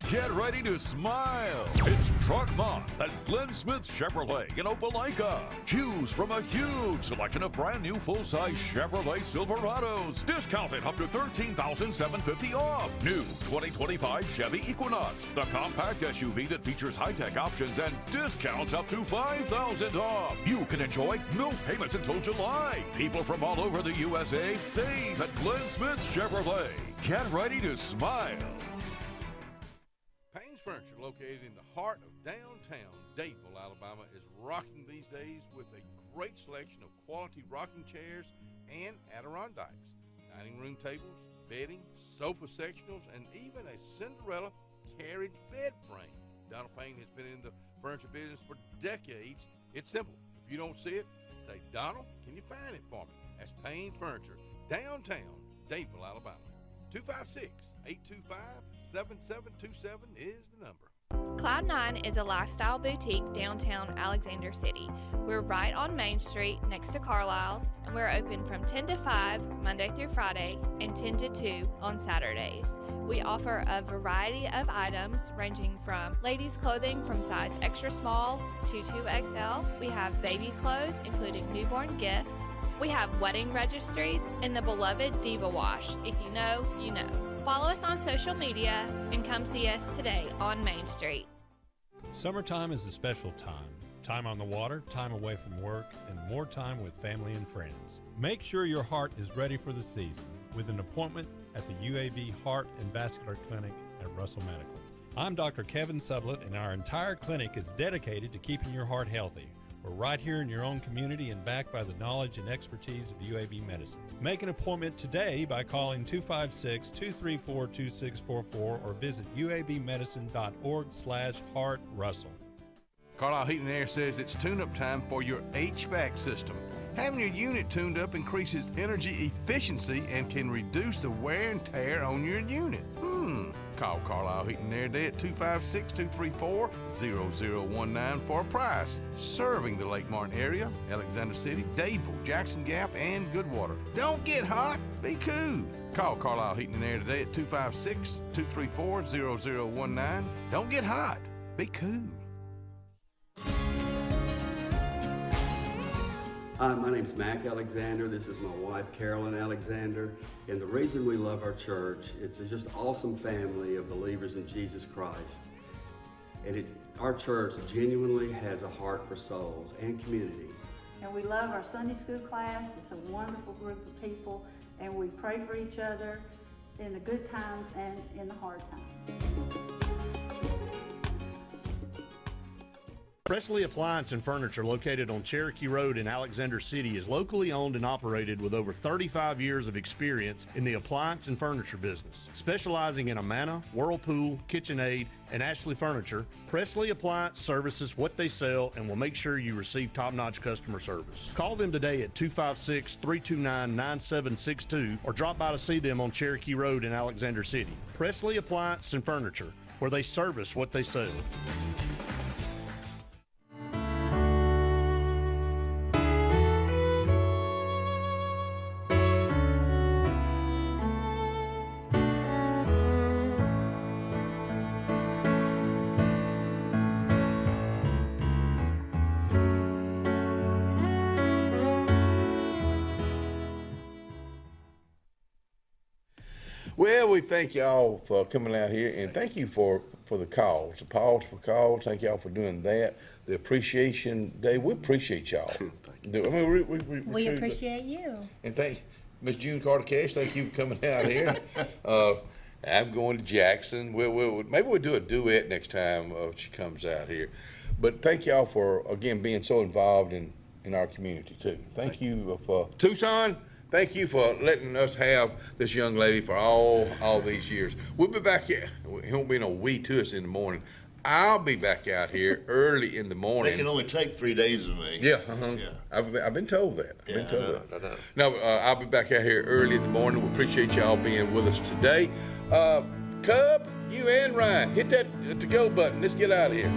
Get ready to smile. It's Truck Month at Glenn Smith Chevrolet in Opelika. Choose from a huge selection of brand new full-size Chevrolet Silverados. Discounted up to $13,750 off. New 2025 Chevy Equinox, the compact SUV that features high-tech options and discounts up to $5,000 off. You can enjoy no payments until July. People from all over the USA save at Glenn Smith Chevrolet. Get ready to smile. Furniture, located in the heart of downtown Dadeville, Alabama, is rocking these days with a great selection of quality rocking chairs and Adirondacks, dining room tables, bedding, sofa sectionals, and even a Cinderella carriage bed frame. Donald Payne has been in the furniture business for decades. It's simple. If you don't see it, say, Donald, can you find it for me? That's Payne Furniture, downtown Dadeville, Alabama. 256-825-7727 is the number. Cloud9 is a lifestyle boutique downtown Alexander City. We're right on Main Street next to Carlisle's, and we're open from 10 to 5 Monday through Friday and 10 to 2 on Saturdays. We offer a variety of items ranging from ladies' clothing from size extra small to 2XL. We have baby clothes, including newborn gifts. We have wedding registries and the beloved Diva Wash. If you know, you know. Follow us on social media and come see us today on Main Street. Summertime is a special time. Time on the water, time away from work, and more time with family and friends. Make sure your heart is ready for the season with an appointment at the UAV Heart and Vascular Clinic at Russell Medical. I'm Dr. Kevin Sublett, and our entire clinic is dedicated to keeping your heart healthy. We're right here in your own community and backed by the knowledge and expertise of UAB Medicine. Make an appointment today by calling 256-234-2644 or visit uabmedicine.org/heartrussell. Carlisle Heating and Air says it's tune-up time for your HVAC system. Having your unit tuned up increases energy efficiency and can reduce the wear and tear on your unit. Call Carlisle Heating and Air today at 256-234-0019 for a price. Serving the Lake Martin area, Alexander City, Dadeville, Jackson Gap, and Goodwater. Don't get hot, be cool. Call Carlisle Heating and Air today at 256-234-0019. Don't get hot, be cool. Hi, my name's Mac Alexander. This is my wife, Carolyn Alexander. And the reason we love our church, it's just an awesome family of believers in Jesus Christ. And our church genuinely has a heart for souls and community. And we love our Sunday school class. It's a wonderful group of people. And we pray for each other in the good times and in the hard times. Presley Appliance and Furniture, located on Cherokee Road in Alexander City, is locally owned and operated with over 35 years of experience in the appliance and furniture business. Specializing in Amana, Whirlpool, KitchenAid, and Ashley Furniture, Presley Appliance services what they sell and will make sure you receive top-notch customer service. Call them today at 256-329-9762 or drop by to see them on Cherokee Road in Alexander City. Presley Appliance and Furniture, where they service what they sell. Well, we thank y'all for coming out here, and thank you for the calls, the pause for calls. Thank y'all for doing that. The Appreciation Day, we appreciate y'all. I mean, We appreciate you. And thank Miss June Carter Cash. Thank you for coming out here. I'm going to Jackson. Maybe we'll do a duet next time she comes out here. But thank y'all for again being so involved in our community too. Thank you for Tucson. Thank you for letting us have this young lady for all these years. We'll be back here. It won't be no we to us in the morning. I'll be back out here early in the morning. They can only take 3 days of me. Yeah, I've been told that. I know. No, I'll be back out here early in the morning. We appreciate y'all being with us today. Cub, you and Ryan, hit that to-go button. Let's get out of here.